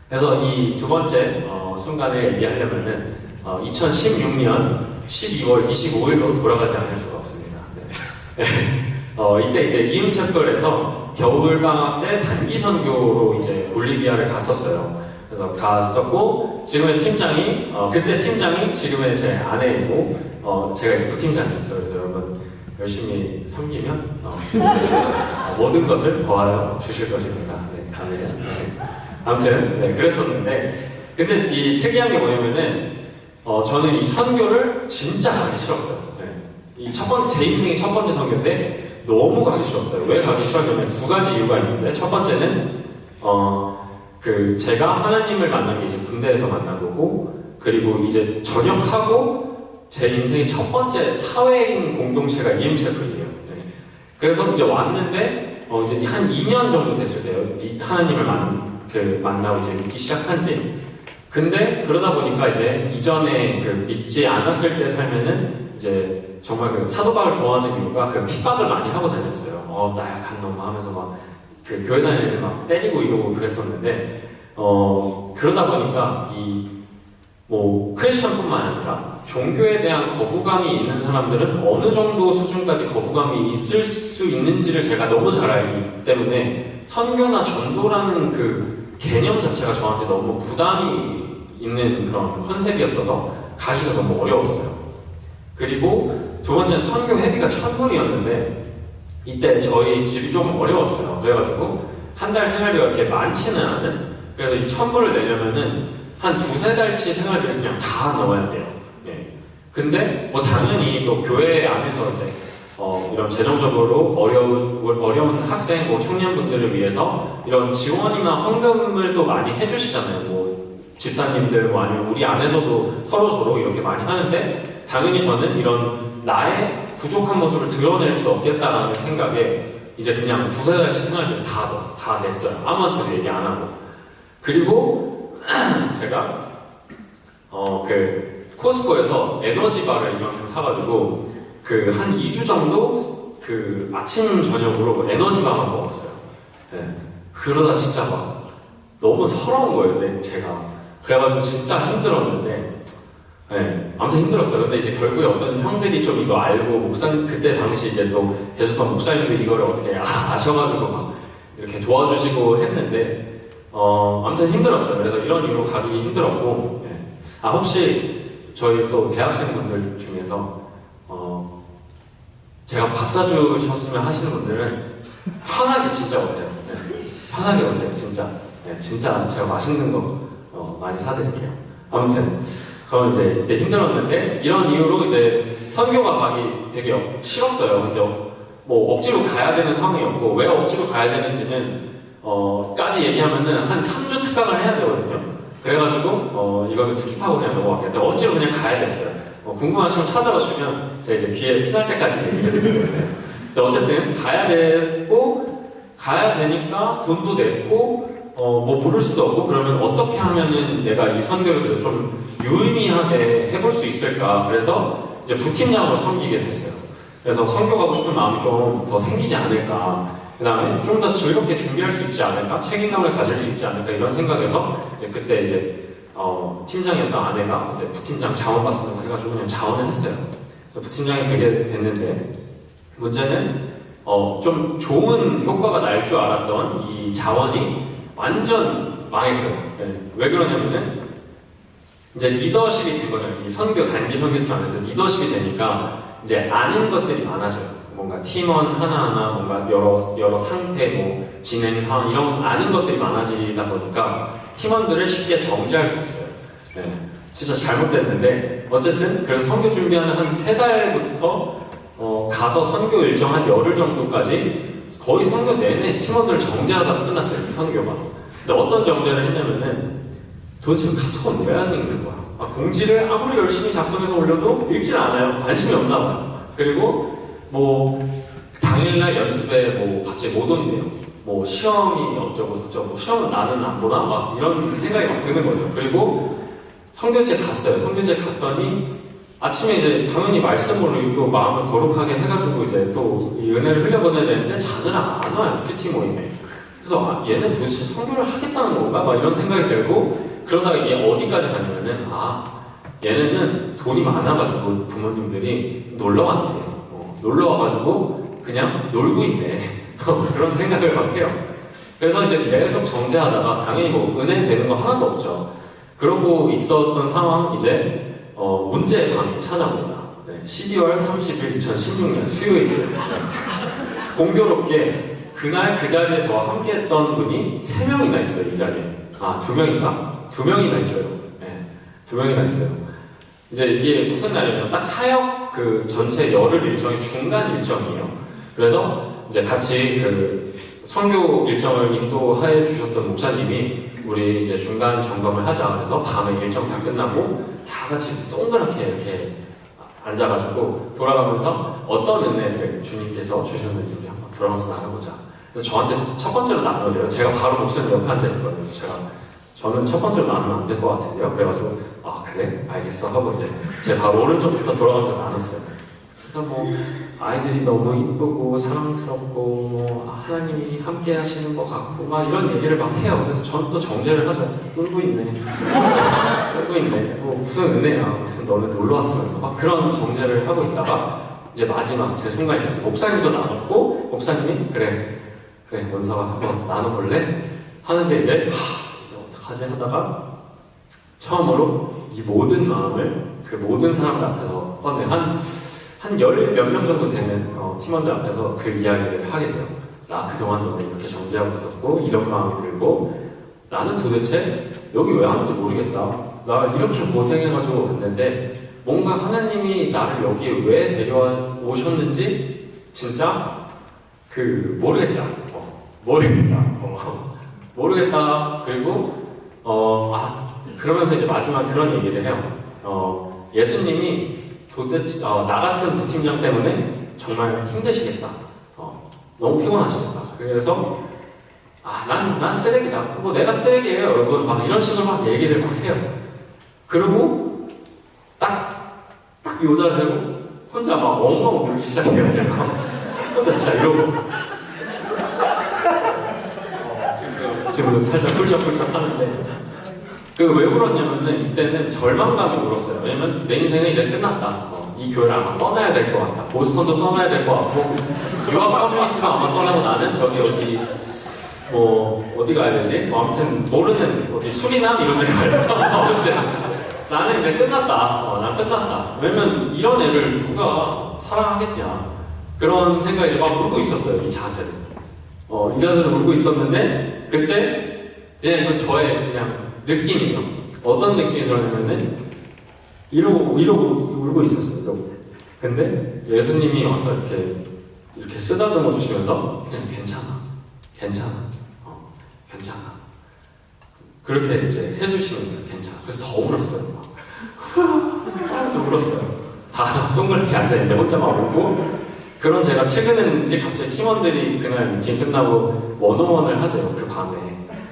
Speaker 1: 그래서 이 두 번째 순간을 얘기하려면은 2016년 12월 25일로 돌아가지 않을 수가 없습니다. 네. 이때 이제 이음철별에서 겨울방학 때 단기 선교로 이제 볼리비아를 갔었어요. 그래서 갔었고 지금의 팀장이 그때 팀장이 지금의 제 아내이고 제가 이제 부팀장이었어요. 그래서 여러분 열심히 섬기면 모든 것을 더하여 주실 것입니다. 네, 아멘. 네. 아무튼 네, 그랬었는데 근데 이 특이한 게 뭐냐면은 저는 이 선교를 진짜 가기 싫었어요. 네. 이 첫 번째 제 인생의 첫 번째 선교인데 너무 가기 싫었어요. 왜 가기 싫었냐면 두 가지 이유가 있는데 첫 번째는 제가 하나님을 만난 게 이제 군대에서 만난 거고 그리고 이제 전역하고 제 인생의 첫 번째 사회인 공동체가 EM체플이에요. 네. 그래서 이제 왔는데 이제 한 2년 정도 됐을 때요. 하나님을 만나고 이제 믿기 시작한 지. 근데 그러다 보니까 이제 이전에 믿지 않았을 때 살면은 이제 정말 사도 바울 좋아하는 이유가 핍박을 많이 하고 다녔어요. 나 약한 놈 하면서 막 교회 다니는 애들 막 때리고 이러고 그랬었는데 그러다 보니까 크리스천뿐만 아니라 종교에 대한 거부감이 있는 사람들은 어느 정도 수준까지 거부감이 있을 수 있는지를 제가 너무 잘 알기 때문에 선교나 전도라는 개념 자체가 저한테 너무 부담이 있는 그런 컨셉이었어서 가기가 너무 어려웠어요. 그리고 두 번째는 선교 회비가 1,000불이었는데 이때 저희 집이 좀 어려웠어요. 그래가지고 한 달 생활비가 그렇게 많지는 않은 그래서 이 1,000불을 내려면은 한 2-3달치 생활비를 그냥 다 넣어야 돼요. 예. 근데 당연히 또 교회 안에서 이제 이런 재정적으로 어려운 학생, 청년분들을 위해서 이런 지원이나 헌금을 또 많이 해주시잖아요. 집사님들, 아니면 우리 안에서도 서로 이렇게 많이 하는데, 당연히 저는 이런 나의 부족한 모습을 드러낼 수 없겠다라는 생각에 이제 그냥 2-3달치 생활비를 다 냈어요. 아무한테도 얘기 안 하고. 그리고 제가 코스코에서 에너지바를 이만큼 사가지고 한 2주 정도 아침 저녁으로 에너지바만 먹었어요. 네. 그러다 진짜 막 너무 서러운 거예요, 제가. 그래가지고 진짜 힘들었는데, 네. 아무튼 힘들었어요. 근데 이제 결국에 어떤 형들이 좀 이거 알고 그때 당시 이제 또 대소판 목사님들 이거를 어떻게 아셔가지고 막 이렇게 도와주시고 했는데, 아무튼 힘들었어요. 그래서 이런 이유로 가기 힘들었고, 네. 혹시 저희 또 대학생분들 중에서 제가 밥 사주셨으면 하시는 분들은 편하게 진짜 오세요. 네. 편하게 오세요, 진짜. 네, 진짜 제가 맛있는 거 많이 사드릴게요. 아무튼 저는 이제 이때 힘들었는데 이런 이유로 이제 선교가 가기 되게 싫었어요. 근데 억지로 가야 되는 상황이었고 왜 억지로 가야 되는지는 까지 얘기하면은 한 3주 특강을 해야 되거든요. 그래가지고 이거는 스킵하고 그냥 넘어갈게요. 근데 억지로 그냥 가야 됐어요. 궁금하시면 찾아오시면 제가 이제 귀에 피날 때까지 얘기해드리거든요. 근데 어쨌든 가야 되니까 돈도 냈고 부를 수도 없고 그러면 어떻게 하면은 내가 이 선교를 좀 유의미하게 해볼 수 있을까. 그래서 이제 부팀장으로 섬기게 됐어요. 그래서 선교 가고 싶은 마음이 좀 더 생기지 않을까. 그 다음에 좀 더 즐겁게 준비할 수 있지 않을까. 책임감을 가질 수 있지 않을까. 이런 생각에서 이제 그때 이제 팀장이었던 아내가 이제 부팀장 자원 받는 거 해가지고 그냥 자원을 했어요. 그래서 부팀장이 되게 됐는데 문제는 좀 좋은 효과가 날 줄 알았던 이 자원이 완전 망했어요. 네. 왜 그러냐면은 이제 리더십이 된 거잖아요. 이 단기 선교팀 안에서 리더십이 되니까 이제 아는 것들이 많아져요. 뭔가 팀원 하나하나 뭔가 여러 상태, 진행 상황 이런 아는 것들이 많아지다 보니까 팀원들을 쉽게 정지할 수 있어요. 네. 진짜 잘못됐는데 어쨌든 그래서 선교 준비하는 한 3달부터 가서 선교 일정 한 열흘 정도까지 거의 선교 내내 팀원들을 정지하다가 끝났어요. 이 선교가. 근데 어떤 정지를 했냐면은 도대체 카톡은 왜 안 읽는 거야? 공지를 아무리 열심히 작성해서 올려도 읽질 않아요. 관심이 없나 봐요. 그리고 당일날 연습에 갑자기 못 온대요. 시험이 어쩌고 저쩌고 시험은 나는 안 보나? 막 이런 생각이 막 드는 거죠. 그리고 선교지에 갔어요. 선교지에 갔더니 아침에 이제 당연히 말씀으로 또 마음을 거룩하게 해가지고 이제 또 이 은혜를 흘려보내야 되는데 자들 안 와요. 큐티 모임에. 그래서 얘는 도대체 선교를 하겠다는 건가? 막 이런 생각이 들고 그러다가 이게 어디까지 가냐면은 얘네는 돈이 많아가지고 부모님들이 놀러 왔네. 놀러 와가지고 그냥 놀고 있네. 그런 생각을 막 해요. 그래서 이제 계속 정제하다가 당연히 은혜 되는 거 하나도 없죠. 그러고 있었던 상황 이제 문제의 밤이 찾아옵니다. 네, 12월 30일 2016년 수요일 공교롭게 그날 그 자리에 저와 함께 했던 분이 3명이나 있어요. 이 자리에. 2명인가? 두 명이나 있어요. 네, 두 명이나 있어요. 이제 이게 무슨 날이냐면 딱 사역 그 전체 열흘 일정이 중간 일정이에요. 그래서 이제 같이 그 선교 일정을 인도해 주셨던 목사님이 우리 이제 중간 점검을 하자. 그래서 밤에 일정 다 끝나고 다 같이 동그랗게 이렇게 앉아가지고 돌아가면서 어떤 은혜를 주님께서 주셨는지 우리 한번 돌아가면서 나눠보자. 그래서 저한테 첫 번째로 나눠줘요. 제가 바로 목사님 옆에 앉아있었거든요. 저는 첫 번째로 나누면 안 될 것 같은데요. 그래가지고 아 그래? 알겠어 하고 이제 제 바로 오른쪽부터 돌아가면서 나눴어요. 그래서 뭐 아이들이 너무 이쁘고 사랑스럽고 뭐 하나님이 함께 하시는 것 같고 막 이런 얘기를 막 해요. 그래서 저는 또 정죄를 하죠. 울고 있네. 울고 있네. 뭐 무슨 은혜야. 무슨 너는 놀러 왔으면서 막 그런 정죄를 하고 있다가 이제 마지막 제 순간이 됐어요. 목사님도 나눴고 목사님이 그래 원서가 한번 나눠볼래? 하는데 이제 어떡하지 하다가 처음으로 이 모든 마음을 그 모든 사람들 앞에서 헌데 한 열 몇 명 정도 되는 팀원들 앞에서 그 이야기를 하게 돼요. 나 그동안 너무 이렇게 정죄하고 있었고 이런 마음이 들고 나는 도대체 여기 왜 왔는지 모르겠다. 나 이렇게 고생해가지고 왔는데 뭔가 하나님이 나를 여기에 왜 데려오셨는지 진짜 모르겠다. 모르겠다. 그리고 그러면서 이제 마지막 그런 얘기를 해요. 예수님이 도대체 나 같은 부팀장 때문에 정말 힘드시겠다. 너무 피곤하시겠다. 그래서 난 쓰레기다. 뭐 내가 쓰레기예요, 여러분. 막 이런 식으로 막 얘기를 막 해요. 그리고 딱 요 자세로 혼자 막 엉엉 울기 시작해요. 제가 혼자 진짜 이러고 지금 살짝 훌쩍훌쩍 하는데 왜 울었냐면은 이때는 절망감이 울었어요. 왜냐면 내 인생은 이제 끝났다. 이 교회를 아마 떠나야 될 것 같다. 보스턴도 떠나야 될 것 같고 유학 커뮤니티도 아마 떠나고 나는 저기 어디 가야 되지? 아무튼 모르는 어디 수리남 이런 데 가야 돼. 아무튼 나는 이제 끝났다. 난 끝났다. 왜냐면 이런 애를 누가 사랑하겠냐. 그런 생각이 막 울고 있었어요. 이 자세를. 이 자세를 울고 있었는데 그때 그냥 이건 저의 그냥 느낌이에요. 어떤 느낌이 들었냐면은 이러고 울고 있었어요. 이러고. 근데 예수님이 와서 이렇게 쓰다듬어 주시면서 그냥 괜찮아. 그렇게 이제 해주시는 거예요. 괜찮아. 그래서 더 울었어요. 그래서 울었어요. 다 동그랗게 앉아있는데 혼자 막 울고 그런 제가 최근에는지 갑자기 팀원들이 그날 미팅 끝나고 원오원을 하죠. 그 밤에.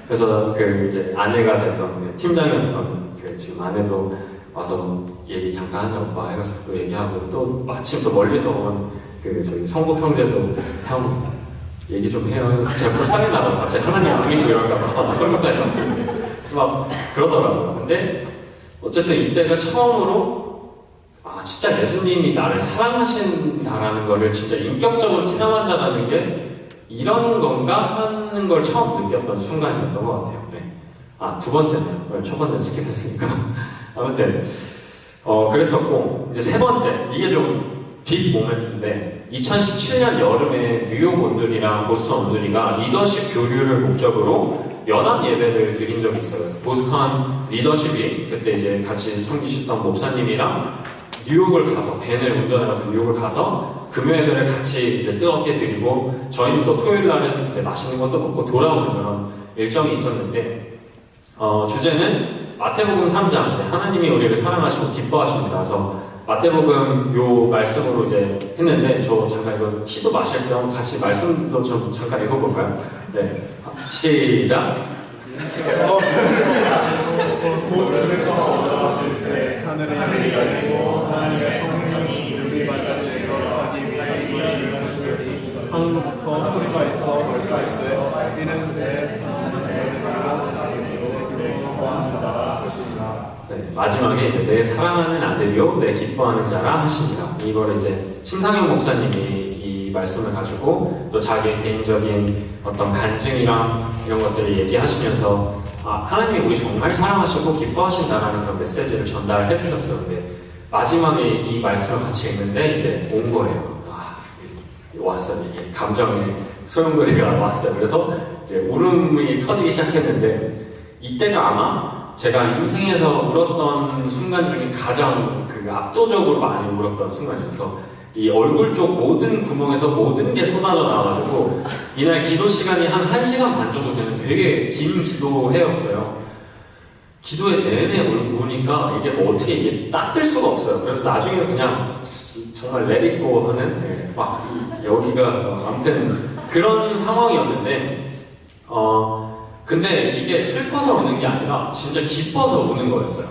Speaker 1: 그래서 이제 아내가 됐던 팀장이었던 지금 아내도 와서 얘기 잠깐 하자 오빠 해가지고 또 얘기하고 또 마침 또 멀리서 온 저희 성복 형제도 형 얘기 좀 해요. 갑자기 불쌍히 나가고 갑자기 하나님 안 믿고 이럴까봐 설교까지 왔는데 그래서 막 그러더라고요. 근데 어쨌든 이때가 처음으로 진짜 예수님이 나를 사랑하신다라는 거를 진짜 인격적으로 체험한다는 게 이런 건가 하는 걸 처음 느꼈던 순간이었던 것 같아요. 네. 두 번째네요. 첫 번째 스킵했으니까. 아무튼 그랬었고 이제 세 번째 이게 좀 빅 모멘트인데 2017년 여름에 뉴욕 온누리랑 보스턴 온누리가 리더십 교류를 목적으로 연합 예배를 드린 적이 있어요. 그래서 보스턴 리더십이 그때 이제 같이 섬기셨던 목사님이랑 뉴욕을 가서 밴을 운전해가지고 뉴욕을 가서 금요 예배를 같이 이제 뜨겁게 드리고 저희는 또 토요일 날은 이제 맛있는 것도 먹고 돌아오는 그런 일정이 있었는데 주제는 마태복음 3장 이제 하나님이 우리를 사랑하시고 기뻐하십니다. 그래서 마태복음 요 말씀으로 이제 했는데 저 잠깐 이거 티도 마실 겸 같이 말씀도 좀 잠깐 읽어볼까요? 네, 시작.
Speaker 2: 하늘을 열리고 하나님의 성령이 우리 마찬가지로 자기 위하여 이것이 하늘로부터 소리가 있어 말씀하시되 이는 내
Speaker 1: 마지막에 이제 내 사랑하는 아들이요 내 기뻐하는 자라 하십니다. 이걸 이제 심상영 목사님이 이 말씀을 가지고 또 자기의 개인적인 어떤 간증이랑 이런 것들을 얘기하시면서 하나님이 우리 정말 사랑하시고 기뻐하신다라는 그런 메시지를 전달해 주셨어요. 근데 마지막에 이 말씀을 같이 읽는데 이제 온 거예요. 왔어요. 이게 감정의 소용돌이가 왔어요. 그래서 이제 울음이 터지기 시작했는데 이때가 아마 제가 인생에서 울었던 순간 중에 가장 그 압도적으로 많이 울었던 순간이어서 이 얼굴 쪽 모든 구멍에서 모든 게 쏟아져 나와가지고 이날 기도 시간이 한 1시간 반 정도 되는 되게 긴 기도회였어요. 기도회 내내 우니까 이게 뭐 어떻게 이게 닦을 수가 없어요. 그래서 나중에는 그냥 정말 내딛고 하는 막 여기가 아무튼 그런 상황이었는데 근데 이게 슬퍼서 우는 게 아니라 진짜 기뻐서 우는 거였어요.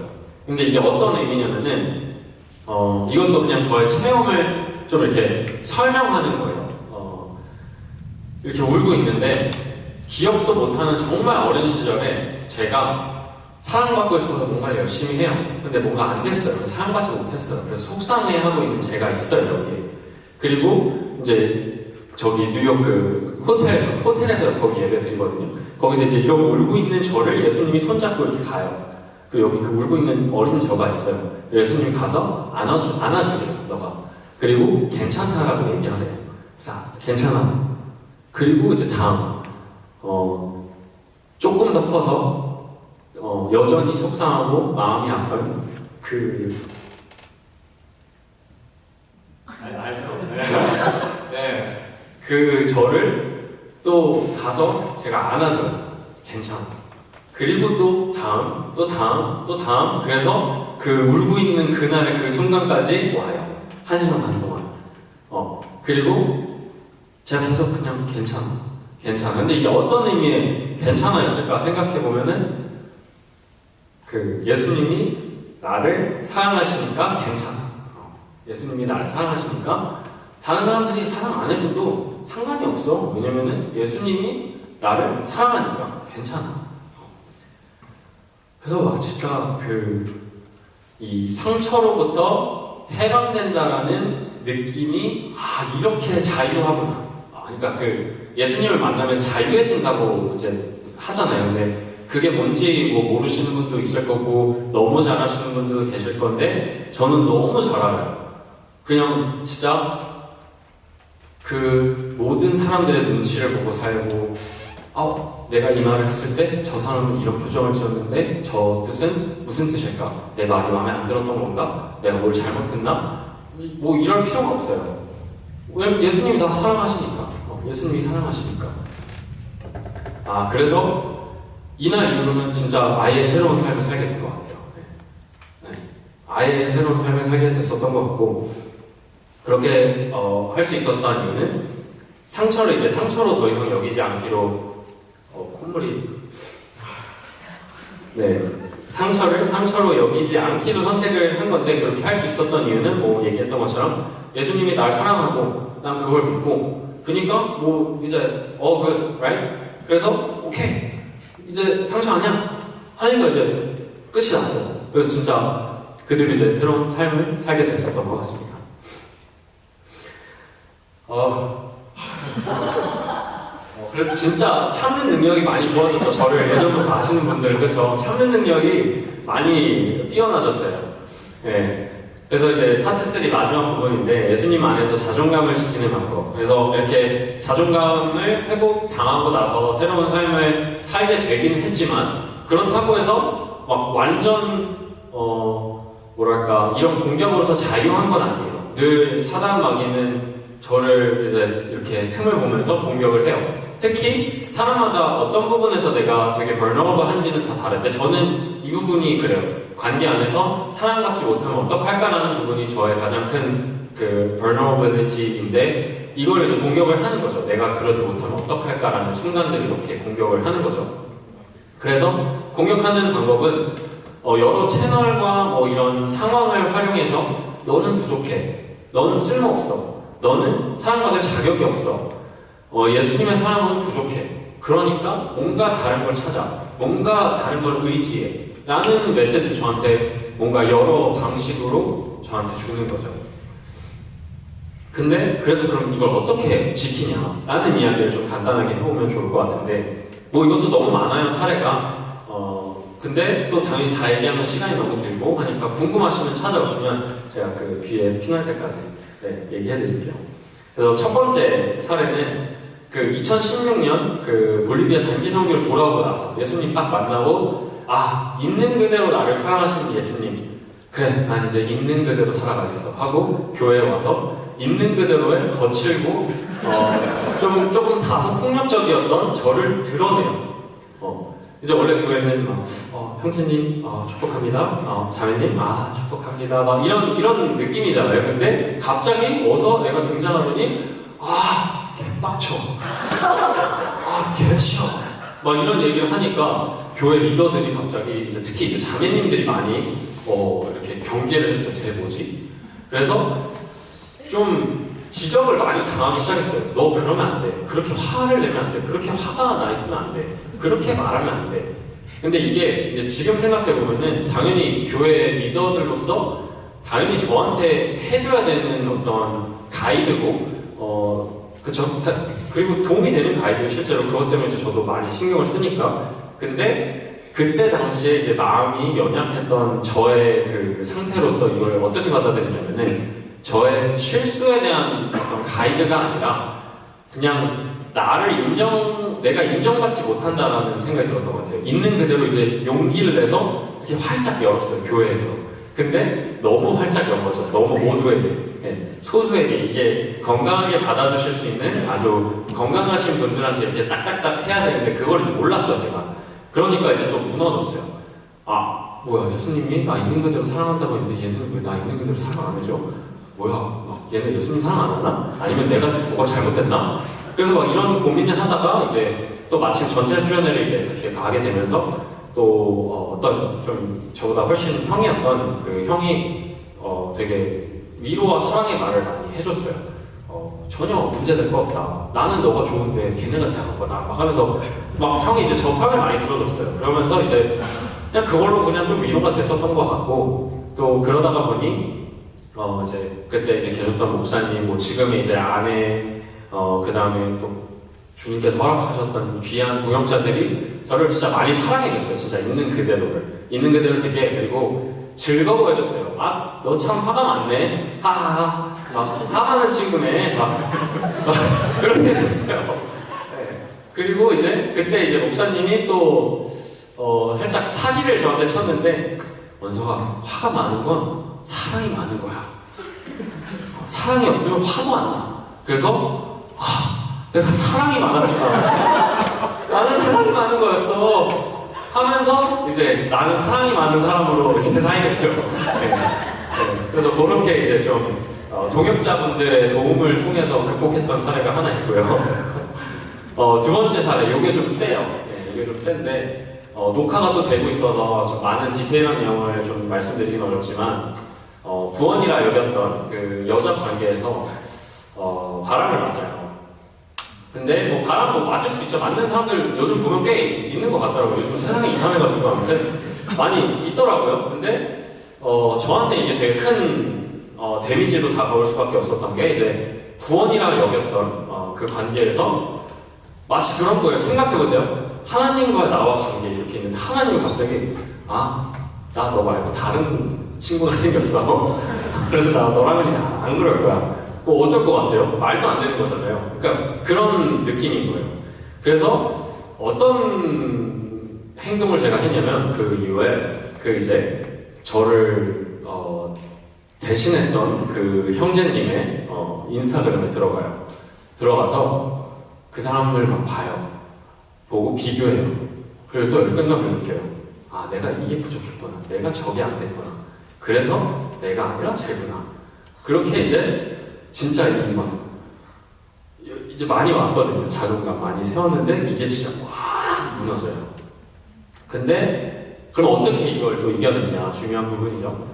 Speaker 1: 근데 이게 어떤 의미냐면은 이것도 그냥 저의 체험을 좀 이렇게 설명하는 거예요. 이렇게 울고 있는데 기억도 못하는 정말 어린 시절에 제가 사랑받고 싶어서 뭔가를 열심히 해요. 근데 뭔가 안 됐어요. 그래서 사랑받지 못했어요. 그래서 속상해하고 있는 제가 있어요, 여기. 그리고 이제 저기 뉴욕 그 호텔에서 거기 예배 드리거든요. 거기서 이제 이러고 울고 있는 저를 예수님이 손잡고 이렇게 가요. 그리고 여기 그 울고 있는 어린 저가 있어요. 예수님이 가서 안아주래요, 너가. 그리고 괜찮다라고 얘기하래요. 그래서 괜찮아. 그리고 이제 다음 조금 더 커서 여전히 속상하고 마음이 아픈 알죠? 네. 그 저를 또 가서 제가 안아줘요. 괜찮아. 그리고 또 다음. 그래서 그 울고 있는 그날 그 순간까지 와요. 1시간 반 동안. 그리고 제가 계속 그냥 괜찮아. 근데 이게 어떤 의미의 괜찮아였을까 생각해보면은 그 예수님이 나를 사랑하시니까 괜찮아. 예수님이 나를 사랑하시니까 다른 사람들이 사랑 안 해줘도 상관이 없어. 왜냐면은 예수님이 나를 사랑하니까 괜찮아. 그래서 막 진짜 이 상처로부터 해방된다라는 느낌이 이렇게 자유하구나. 그러니까 예수님을 만나면 자유해진다고 이제 하잖아요. 근데 그게 뭔지 뭐 모르시는 분도 있을 거고 너무 잘 아시는 분들도 계실 건데 저는 너무 잘 알아요. 그냥 진짜 그 모든 사람들의 눈치를 보고 살고 내가 이 말을 했을 때 저 사람은 이런 표정을 지었는데 저 뜻은 무슨 뜻일까? 내 말이 마음에 안 들었던 건가? 내가 뭘 잘못했나? 뭐 이럴 필요가 없어요. 왜냐면 예수님이 나 사랑하시니까. 예수님이 사랑하시니까. 그래서 이날 이후로는 진짜 아예 새로운 삶을 살게 된 것 같아요. 네. 아예 새로운 삶을 살게 됐었던 것 같고 그렇게 할 수 있었던 이유는 상처를 이제 상처로 더 이상 여기지 않기로 콧물이 네 상처를 상처로 여기지 않기로 선택을 한 건데 그렇게 할 수 있었던 이유는 뭐 얘기했던 것처럼 예수님이 날 사랑하고 난 그걸 믿고 그러니까 뭐 이제 good, right? 그래서 오케이 이제 상처 아니야 하니까 이제 끝이 났어요. 그래서 진짜 그대로 이제 새로운 삶을 살게 됐었던 것 같습니다. 그래서 진짜 참는 능력이 많이 좋아졌죠. 저를 예전부터 아시는 분들 그래서 참는 능력이 많이 뛰어나졌어요. 네. 그래서 이제 파트 3 마지막 부분인데 예수님 안에서 자존감을 지키는 방법. 그래서 이렇게 자존감을 회복당하고 나서 새로운 삶을 살게 되긴 했지만 그렇다고 해서 막 완전 뭐랄까 이런 공격으로서 자유한 건 아니에요. 늘 사단 마귀는 저를 이제 이렇게 틈을 보면서 공격을 해요. 특히 사람마다 어떤 부분에서 내가 되게 vulnerable한지는 다 다른데 저는 이 부분이 그래요. 관계 안에서 사랑받지 못하면 어떡할까라는 부분이 저의 가장 큰 그 vulnerability인데 이걸 이제 공격을 하는 거죠. 내가 그러지 못하면 어떡할까라는 순간들이 이렇게 공격을 하는 거죠. 그래서 공격하는 방법은 여러 채널과 뭐 이런 상황을 활용해서 너는 부족해, 너는 쓸모없어, 너는 사랑받을 자격이 없어, 예수님의 사랑은 부족해. 그러니까 뭔가 다른 걸 찾아, 뭔가 다른 걸 의지해 라는 메시지를 저한테 뭔가 여러 방식으로 저한테 주는 거죠. 근데 그래서 그럼 이걸 어떻게 지키냐 라는 이야기를 좀 간단하게 해보면 좋을 것 같은데 뭐 이것도 너무 많아요 사례가. 근데 또 당연히 다 얘기하면 시간이 너무 길고 하니까 궁금하시면 찾아오시면 제가 그 귀에 피날 때까지 얘기해드릴게요. 그래서 첫 번째 사례는 그 2016년 그 볼리비아 단기 선교를 돌아오고 나서 예수님 딱 만나고 아, 있는 그대로 나를 사랑하시는 예수님, 그래, 난 이제 있는 그대로 살아가겠어 하고 교회에 와서 있는 그대로의 거칠고 조금 다소 폭력적이었던 저를 드러내요. 이제 원래 교회는 막 형제님 축복합니다, 자매님 축복합니다, 막 이런 느낌이잖아요. 근데 갑자기 어서 내가 등장하더니 개빡쳐, 개쉬워, 막 이런 얘기를 하니까 교회 리더들이 갑자기 특히 이제 자매님들이 많이 이렇게 경계를 했어요. 쟤 뭐지? 그래서 좀 지적을 많이 당하기 시작했어요. 너 그러면 안 돼. 그렇게 화를 내면 안 돼. 그렇게 화가 나 있으면 안 돼. 그렇게 말하면 안 돼. 근데 이게 이제 지금 생각해보면은 당연히 교회 리더들로서 당연히 저한테 해줘야 되는 어떤 가이드고, 그쵸? 그리고 도움이 되는 가이드, 실제로 그것 때문에 이제 저도 많이 신경을 쓰니까. 근데 그때 당시에 이제 마음이 연약했던 저의 그 상태로서 이걸 어떻게 받아들이냐면은 저의 실수에 대한 어떤 가이드가 아니라 그냥 내가 인정받지 못한다라는 생각이 들었던 것 같아요. 있는 그대로 이제 용기를 내서 이렇게 활짝 열었어요, 교회에서. 근데 너무 활짝 연 거죠. 너무 모두에게, 소수에게 이게 건강하게 받아주실 수 있는 아주 건강하신 분들한테 이렇게 딱딱딱 해야 되는데 그걸 이제 몰랐죠, 제가. 그러니까 이제 또 무너졌어요. 뭐야, 예수님이 나 있는 그대로 사랑한다고 했는데 얘는 왜 나 있는 그대로 사랑 안 해줘? 뭐야, 얘는 예수님 사랑 안 하나? 아니면 내가 뭐가 잘못됐나? 그래서 막 이런 고민을 하다가 이제 또 마침 전체 수련회를 이제 그렇게 가게 되면서 또 어떤 좀 저보다 훨씬 형이었던 그 형이 되게 위로와 사랑의 말을 많이 해줬어요. 전혀 문제될 거 없다. 나는 너가 좋은데 걔네가 이상한 거다. 막 하면서 막 형이 이제 저 편을 많이 들어줬어요. 그러면서 이제 그냥 그걸로 그냥 좀 위로가 됐었던 것 같고 또 그러다가 보니 이제 그때 이제 계셨던 목사님, 뭐 지금의 이제 아내, 그 다음에 또 주님께서 허락하셨던 귀한 동역자들이 저를 진짜 많이 사랑해줬어요. 진짜 있는 그대로 되게. 그리고 즐거워해줬어요. 너 참 화가 많네. 하하하. 화나는 친구네. 그렇게 해줬어요. 네. 그리고 이제 그때 이제 목사님이 또 살짝 사기를 저한테 쳤는데, 원서가 화가 많은 건 사랑이 많은 거야. 사랑이 없으면 화도 안 나. 그래서 내가 사랑이 많았구나. 나는 사랑이 많은 거였어. 하면서 이제 나는 사랑이 많은 사람으로 세상이 돼요. 네. 그래서 그렇게 이제 좀 동역자분들의 도움을 통해서 극복했던 사례가 하나 있고요. 두 번째 사례, 이게 좀 세요. 이게 좀 센데 녹화가 또 되고 있어서 좀 많은 디테일한 내용을 좀 말씀드리긴 어렵지만 구원이라 여겼던 그 여자 관계에서 바람을 맞아요. 근데 뭐 바람 맞을 수 있죠. 맞는 사람들 요즘 보면 꽤 있는 것 같더라고요. 요즘 세상이 이상해가지고 아무튼 많이 있더라고요. 근데 저한테 이게 되게 큰 데미지로 다가올 수밖에 없었던 게 이제 구원이라 여겼던 그 관계에서 마치 그런 거예요. 생각해보세요. 하나님과 나와 관계 이렇게 있는데 하나님이 갑자기 나 너 말고 다른 친구가 생겼어. 그래서 나 너랑은 이제 안 그럴 거야. 뭐 어떨 것 같아요? 말도 안 되는 거잖아요. 그러니까 그런 느낌인 거예요. 그래서 어떤 행동을 제가 했냐면 그 이후에 그 이제 저를 대신했던 그 형제님의 인스타그램에 들어가서 그 사람을 막 봐요. 보고 비교해요. 그리고 또 열등감을 느껴요. 내가 이게 부족했구나. 내가 저게 안 됐구나. 그래서 내가 아니라 쟤구나. 그렇게 이제 진짜 이제 많이 왔거든요. 자존감 많이 세웠는데 이게 진짜 확 무너져요. 근데 그럼 어떻게 이걸 또 이겨냈냐 중요한 부분이죠.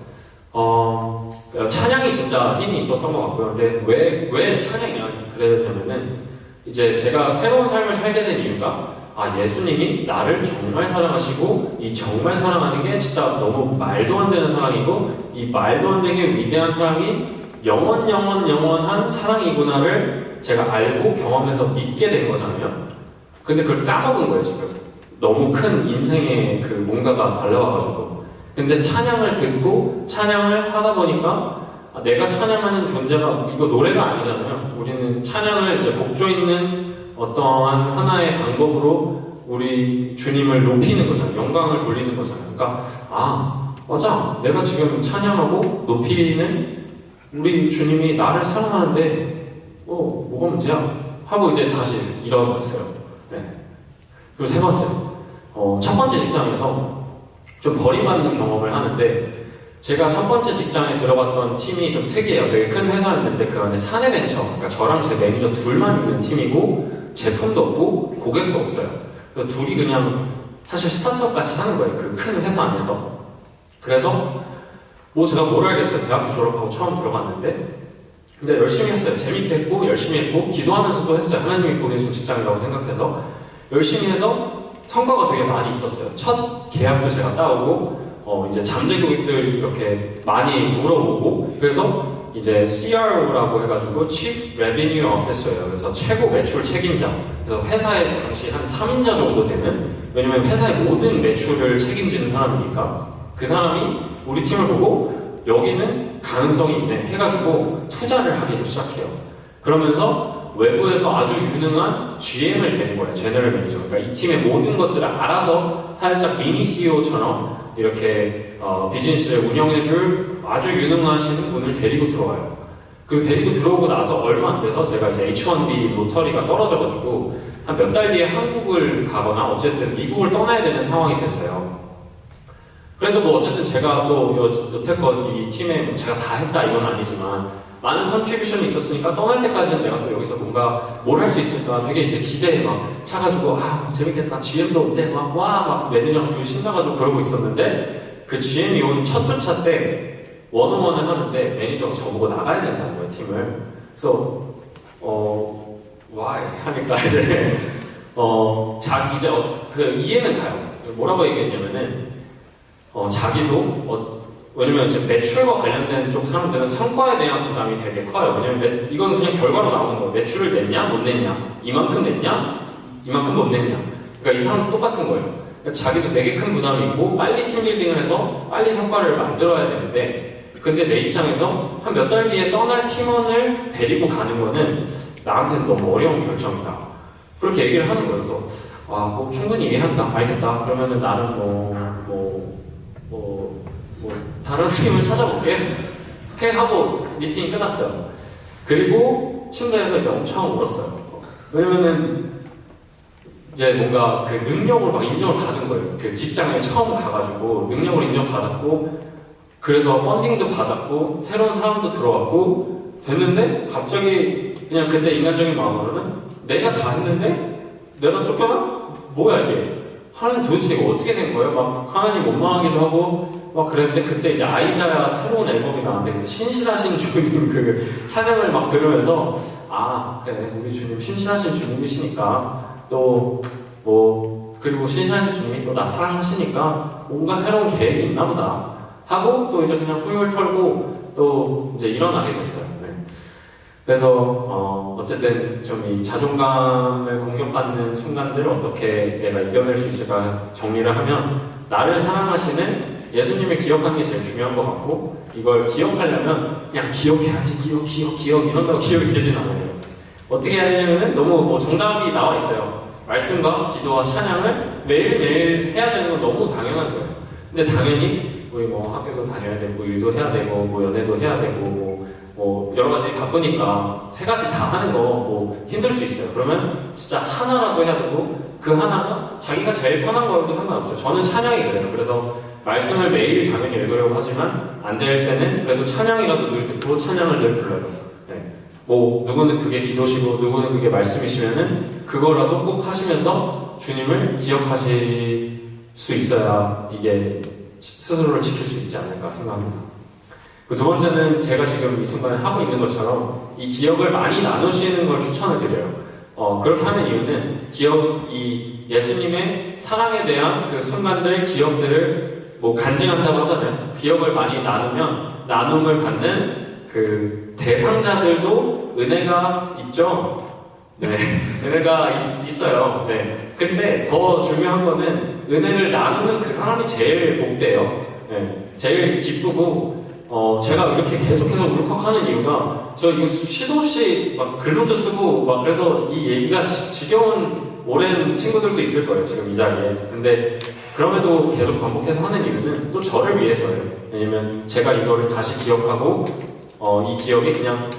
Speaker 1: 찬양이 진짜 힘이 있었던 것 같고요. 근데 왜 찬양이 그랬냐면은 이제 제가 새로운 삶을 살게 된 이유가 예수님이 나를 정말 사랑하시고 이 정말 사랑하는 게 진짜 너무 말도 안 되는 사랑이고 이 말도 안 되게 위대한 사랑이 영원한 사랑이구나를 제가 알고 경험해서 믿게 된 거잖아요. 근데 그걸 까먹은 거예요, 지금. 너무 큰 인생의 그 뭔가가 달려와가지고. 근데 찬양을 듣고 찬양을 하다 보니까 내가 찬양하는 존재가 이거 노래가 아니잖아요. 우리는 찬양을 이제 곡조 있는 어떠한 하나의 방법으로 우리 주님을 높이는 거잖아요. 영광을 돌리는 거잖아요. 그러니까 맞아. 내가 지금 찬양하고 높이는 우리 주님이 나를 사랑하는데 뭐가 문제야? 하고 이제 다시 일어났어요. 네. 그리고 세 번째, 첫 번째 직장에서 좀 버림받는 경험을 하는데 제가 첫 번째 직장에 들어갔던 팀이 좀 특이해요. 되게 큰 회사였는데 그 안에 사내벤처, 그러니까 저랑 제 매니저 둘만 있는 팀이고 제품도 없고 고객도 없어요. 그래서 둘이 그냥 사실 스타트업 같이 하는 거예요. 그 큰 회사 안에서. 그래서 제가 뭘 알겠어요. 대학교 졸업하고 처음 들어갔는데 근데 열심히 했어요. 재밌게 했고 열심히 했고 기도하면서도 했어요. 하나님이 보내신 직장이라고 생각해서 열심히 해서 성과가 되게 많이 있었어요. 첫 계약도 제가 따오고 이제 잠재 고객들 이렇게 많이 물어보고 그래서 이제 CRO라고 해가지고 Chief Revenue Officer예요. 그래서 최고 매출 책임자. 그래서 회사에 당시 한 3인자 정도 되는 왜냐면 회사의 모든 매출을 책임지는 사람이니까 그 사람이 우리 팀을 보고 여기는 가능성이 있네 해가지고 투자를 하기도 시작해요. 그러면서 외부에서 아주 유능한 GM을 데린 거예요. 제너럴 매니저. 그러니까 이 팀의 모든 것들을 알아서 살짝 미니 CEO처럼 이렇게 비즈니스를 운영해줄 아주 유능하신 분을 데리고 들어와요. 그리고 데리고 들어오고 나서 얼마 안 돼서 제가 이제 H1B 로터리가 떨어져가지고 한 몇 달 뒤에 한국을 가거나 어쨌든 미국을 떠나야 되는 상황이 됐어요. 그래도 뭐 어쨌든 제가 또 여태껏 이 팀에 제가 다 했다 이건 아니지만 많은 컨트리뷰션이 있었으니까 떠날 때까지는 내가 또 여기서 뭔가 뭘 할 수 있을까 되게 이제 기대에 막 차가지고 재밌겠다 GM도 온대 막 매니저랑 둘이 신나가지고 그러고 있었는데 그 GM이 온 첫 주차 때 원어원을 하는데 매니저가 저보고 나가야 된다는 거예요 팀을. 그래서 why 하니까 이제 이제 그 이해는 가요. 뭐라고 얘기했냐면은 자기도 왜냐면 이제 매출과 관련된 쪽 사람들은 성과에 대한 부담이 되게 커요. 왜냐면 이건 그냥 결과로 나오는 거예요. 매출을 냈냐, 못 냈냐, 이만큼 냈냐, 이만큼 못 냈냐. 그러니까 이 사람도 똑같은 거예요. 그러니까 자기도 되게 큰 부담이 있고 빨리 팀빌딩을 해서 빨리 성과를 만들어야 되는데 근데 내 입장에서 한 몇 달 뒤에 떠날 팀원을 데리고 가는 거는 나한테는 너무 어려운 결정이다. 그렇게 얘기를 하는 거예요. 그래서 뭐 충분히 이해한다, 알겠다. 그러면은 나는 다른 팀을 찾아볼게. 이렇게 하고 미팅이 끝났어요. 그리고 침대에서 이제 엄청 울었어요. 왜냐면은 이제 뭔가 그 능력을 막 인정을 받은 거예요. 그 직장에 처음 가가지고 능력을 인정받았고 그래서 펀딩도 받았고 새로운 사람도 들어왔고 됐는데 갑자기 그냥 그때 인간적인 마음으로는 내가 다 했는데 내가 쫓겨나? 뭐야 이게? 하나님 도대체 이거 어떻게 된 거예요? 막 하나님 원망하기도 하고 막 그랬는데 그때 이제 아이자야 새로운 앨범이 나왔는데 그때 신실하신 주님 그 찬양을 막 들으면서 그래 우리 주님 신실하신 주님이시니까 또 그리고 신실하신 주님이 또 나 사랑하시니까 뭔가 새로운 계획이 있나 보다 하고 또 이제 그냥 훌훌 털고 또 이제 일어나게 됐어요. 네. 그래서 어쨌든 좀 이 자존감을 공격받는 순간들을 어떻게 내가 이겨낼 수 있을까 정리를 하면 나를 사랑하시는 예수님을 기억하는 게 제일 중요한 것 같고 이걸 기억하려면 그냥 기억해야지 기억 이런다고 기억이 되진 않아요. 어떻게 해야 되냐면 너무 정답이 나와 있어요. 말씀과 기도와 찬양을 매일매일 해야 되는 건 너무 당연한 거예요. 근데 당연히 우리 학교도 다녀야 되고 일도 해야 되고 연애도 해야 되고 여러 가지 바쁘니까 세 가지 다 하는 거 힘들 수 있어요. 그러면 진짜 하나라도 해야 되고 그 하나가 자기가 제일 편한 거여도 상관없어요. 저는 찬양이 그래요. 그래서 말씀을 매일 당연히 읽으려고 하지만 안 될 때는 그래도 찬양이라도 늘 듣고 찬양을 늘 불러요. 네. 누구는 그게 기도시고 누구는 그게 말씀이시면은 그거라도 꼭 하시면서 주님을 기억하실 수 있어야 이게 스스로를 지킬 수 있지 않을까 생각합니다. 그 두 번째는 제가 지금 이 순간에 하고 있는 것처럼 이 기억을 많이 나누시는 걸 추천을 드려요. 그렇게 하는 이유는 이 예수님의 사랑에 대한 그 순간들, 기억들을 간증한다고 하잖아요. 기억을 많이 나누면 나눔을 받는 그 대상자들도 은혜가 있죠. 네, 은혜가 있어요. 네. 근데 더 중요한 거는 은혜를 나누는 그 사람이 제일 복돼요. 네. 제일 기쁘고 제가 이렇게 계속해서 울컥하는 이유가 저 이거 시도 없이 막 글로도 쓰고 막 그래서 이 얘기가 지겨운 오랜 친구들도 있을 거예요, 지금 이 자리에. 근데 그럼에도 계속 반복해서 하는 이유는 또 저를 위해서예요. 왜냐면 제가 이거를 다시 기억하고 이 기억이 그냥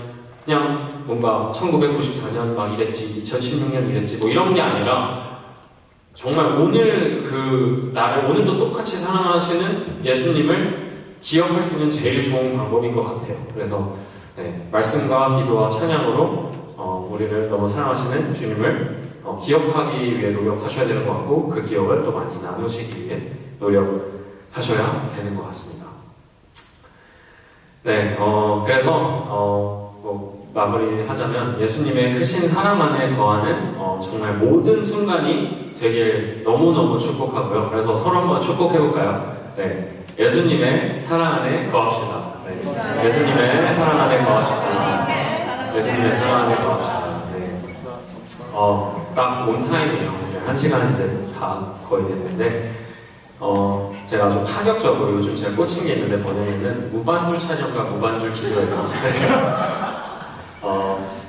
Speaker 1: 뭔가 1994년 막 이랬지, 2016년 이랬지 뭐 이런 게 아니라 정말 오늘 나를 오늘도 똑같이 사랑하시는 예수님을 기억할 수 있는 제일 좋은 방법인 것 같아요. 그래서 말씀과 기도와 찬양으로 우리를 너무 사랑하시는 주님을 기억하기 위해 노력하셔야 되는 것 같고, 그 기억을 또 많이 나누시기 위해 노력하셔야 되는 것 같습니다. 그래서 마무리하자면 예수님의 크신 사랑 안에 거하는 정말 모든 순간이 되길 너무너무 축복하고요. 그래서 서로 한번 축복해볼까요? 예수님의 사랑 안에 거합시다. 예수님의 사랑 안에 거합시다. 예수님의 사랑 안에 거합시다. 딱 온타임이에요. 1시간 이제 다 거의 됐는데 제가 좀 파격적으로 요즘 제가 꽂힌 게 있는데 뭐냐면은 무반주 찬양과 무반주 기도예요.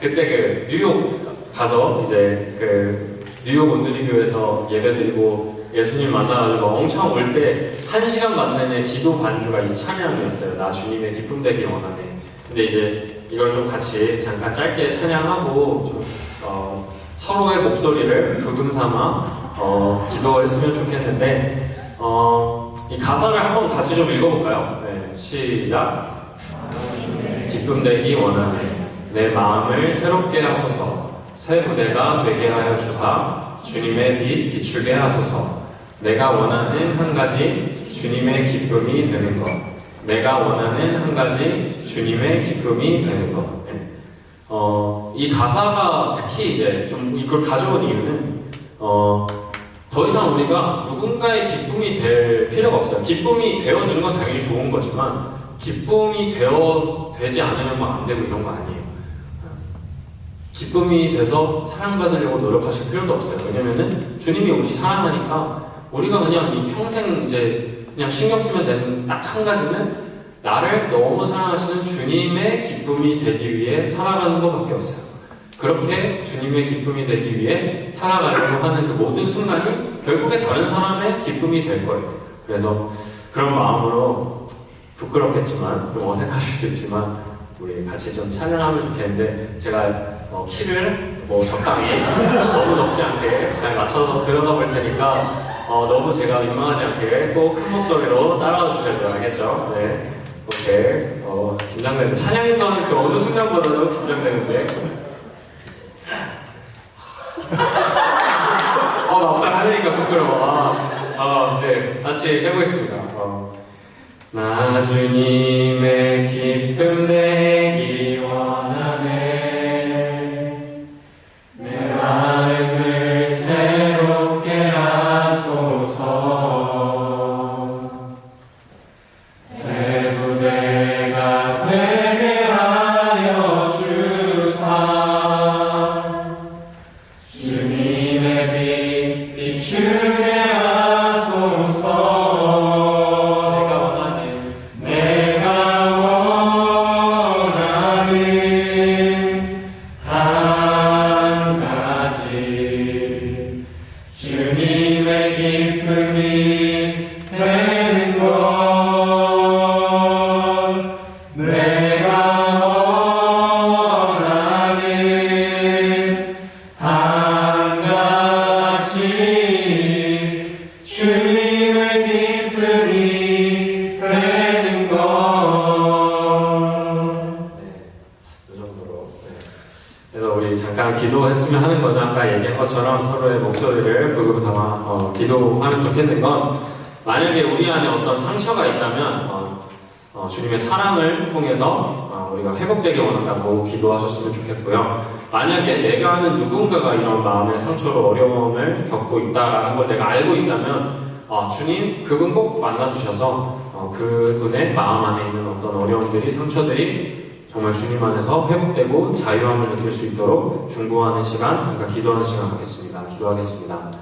Speaker 1: 그때 뉴욕 가서 이제 뉴욕 온누리교회에서 예배드리고 예수님 만나가지고 엄청 올 때 1시간 반 내내 기도 반주가 이 찬양이었어요. 나 주님의 기쁨 되기 원하네. 근데 이제 이걸 좀 같이 잠깐 짧게 찬양하고 좀 서로의 목소리를 부금 삼아 기도했으면 좋겠는데 이 가사를 한번 같이 좀 읽어볼까요? 시작. 기쁨 되기 원하네. 내 마음을 새롭게 하소서. 새 무대가 되게 하여 주사 주님의 빛 비추게 하소서. 내가 원하는 한 가지 주님의 기쁨이 되는 것. 내가 원하는 한 가지 주님의 기쁨이 되는 것. 이 가사가 특히 이제 좀 이걸 가져온 이유는 더 이상 우리가 누군가의 기쁨이 될 필요가 없어요. 기쁨이 되어주는 건 당연히 좋은 거지만 기쁨이 되지 않으면 뭐 안 되고 이런 거 아니에요. 기쁨이 돼서 사랑받으려고 노력하실 필요도 없어요. 왜냐면은 주님이 우리 사랑하니까 우리가 그냥 이 평생 이제 그냥 신경 쓰면 되는 딱 한 가지는 나를 너무 사랑하시는 주님의 기쁨이 되기 위해 살아가는 것밖에 없어요. 그렇게 주님의 기쁨이 되기 위해 살아가려고 하는 그 모든 순간이 결국에 다른 사람의 기쁨이 될 거예요. 그래서 그런 마음으로 부끄럽겠지만 좀 어색하실 수 있지만 우리 같이 좀 찬양하면 좋겠는데 제가 키를 적당히 너무 높지 않게 잘 맞춰서 들어가 볼 테니까 너무 제가 민망하지 않게 꼭 큰 목소리로 따라가 주셔야 돼요. 알겠죠? 네. 오케이. 긴장되는데 찬양했던 그 어느 순간보다도 긴장되는데 막상 하려니까 부끄러워. 네. 같이 해보겠습니다. 나 주님의 기쁨 되기 원하네. 내 마음을 새롭게 하소서. 새 무대가 되게 하여 주사 주님의 빛 비추게 하소서. 기도했으면 하는 거는 아까 얘기한 것처럼 서로의 목소리를 부금 삼아 기도하면 좋겠는 건 만약에 우리 안에 어떤 상처가 있다면 주님의 사랑을 통해서 우리가 회복되기 원한다고 기도하셨으면 좋겠고요. 만약에 내가 아는 누군가가 이런 마음의 상처로 어려움을 겪고 있다라는 걸 내가 알고 있다면 주님 그분 꼭 만나주셔서 그분의 마음 안에 있는 어떤 어려움들이 상처들이 정말 주님 안에서 회복되고 자유함을 느낄 수 있도록 중보하는 시간, 잠깐 기도하는 시간 갖겠습니다. 기도하겠습니다.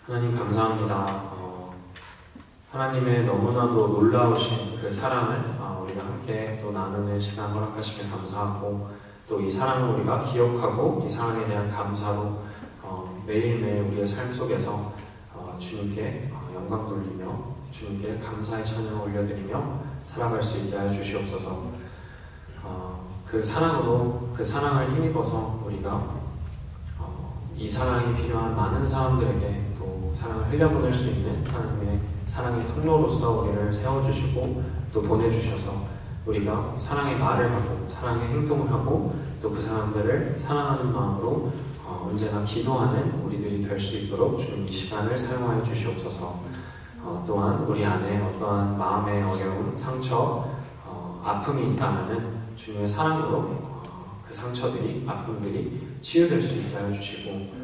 Speaker 1: 하나님 감사합니다. 하나님의 너무나도 놀라우신 그 사랑을 우리가 함께 또 나누는 시간 허락하시면 감사하고, 또 이 사랑을 우리가 기억하고 이 사랑에 대한 감사로 매일매일 우리의 삶 속에서 주님께 영광 돌리며 주님께 감사의 찬양을 올려드리며 살아갈 수 있게 하여 주시옵소서. 그 사랑으로, 그 사랑을 힘입어서 우리가 이 사랑이 필요한 많은 사람들에게 또 사랑을 흘려보낼 수 있는 하나님의 사랑의 통로로서 우리를 세워주시고 또 보내주셔서 우리가 사랑의 말을 하고 사랑의 행동을 하고 또 그 사람들을 사랑하는 마음으로 언제나 기도하는 우리들이 될 수 있도록 주님 이 시간을 사용하여 주시옵소서. 또한 우리 안에 어떠한 마음의 어려움, 상처, 아픔이 있다면은 주님의 사랑으로 그 상처들이, 아픔들이 치유될 수 있게 하여 주시고,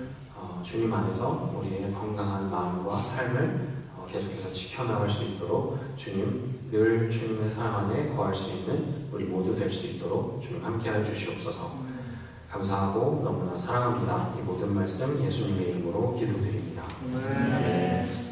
Speaker 1: 주님 안에서 우리의 건강한 마음과 삶을 계속해서 지켜나갈 수 있도록 주님, 늘 주님의 사랑 안에 거할 수 있는 우리 모두 될 수 있도록 주님 함께하여 주시옵소서. 감사하고 너무나 사랑합니다. 이 모든 말씀 예수님의 이름으로 기도드립니다.
Speaker 2: 네.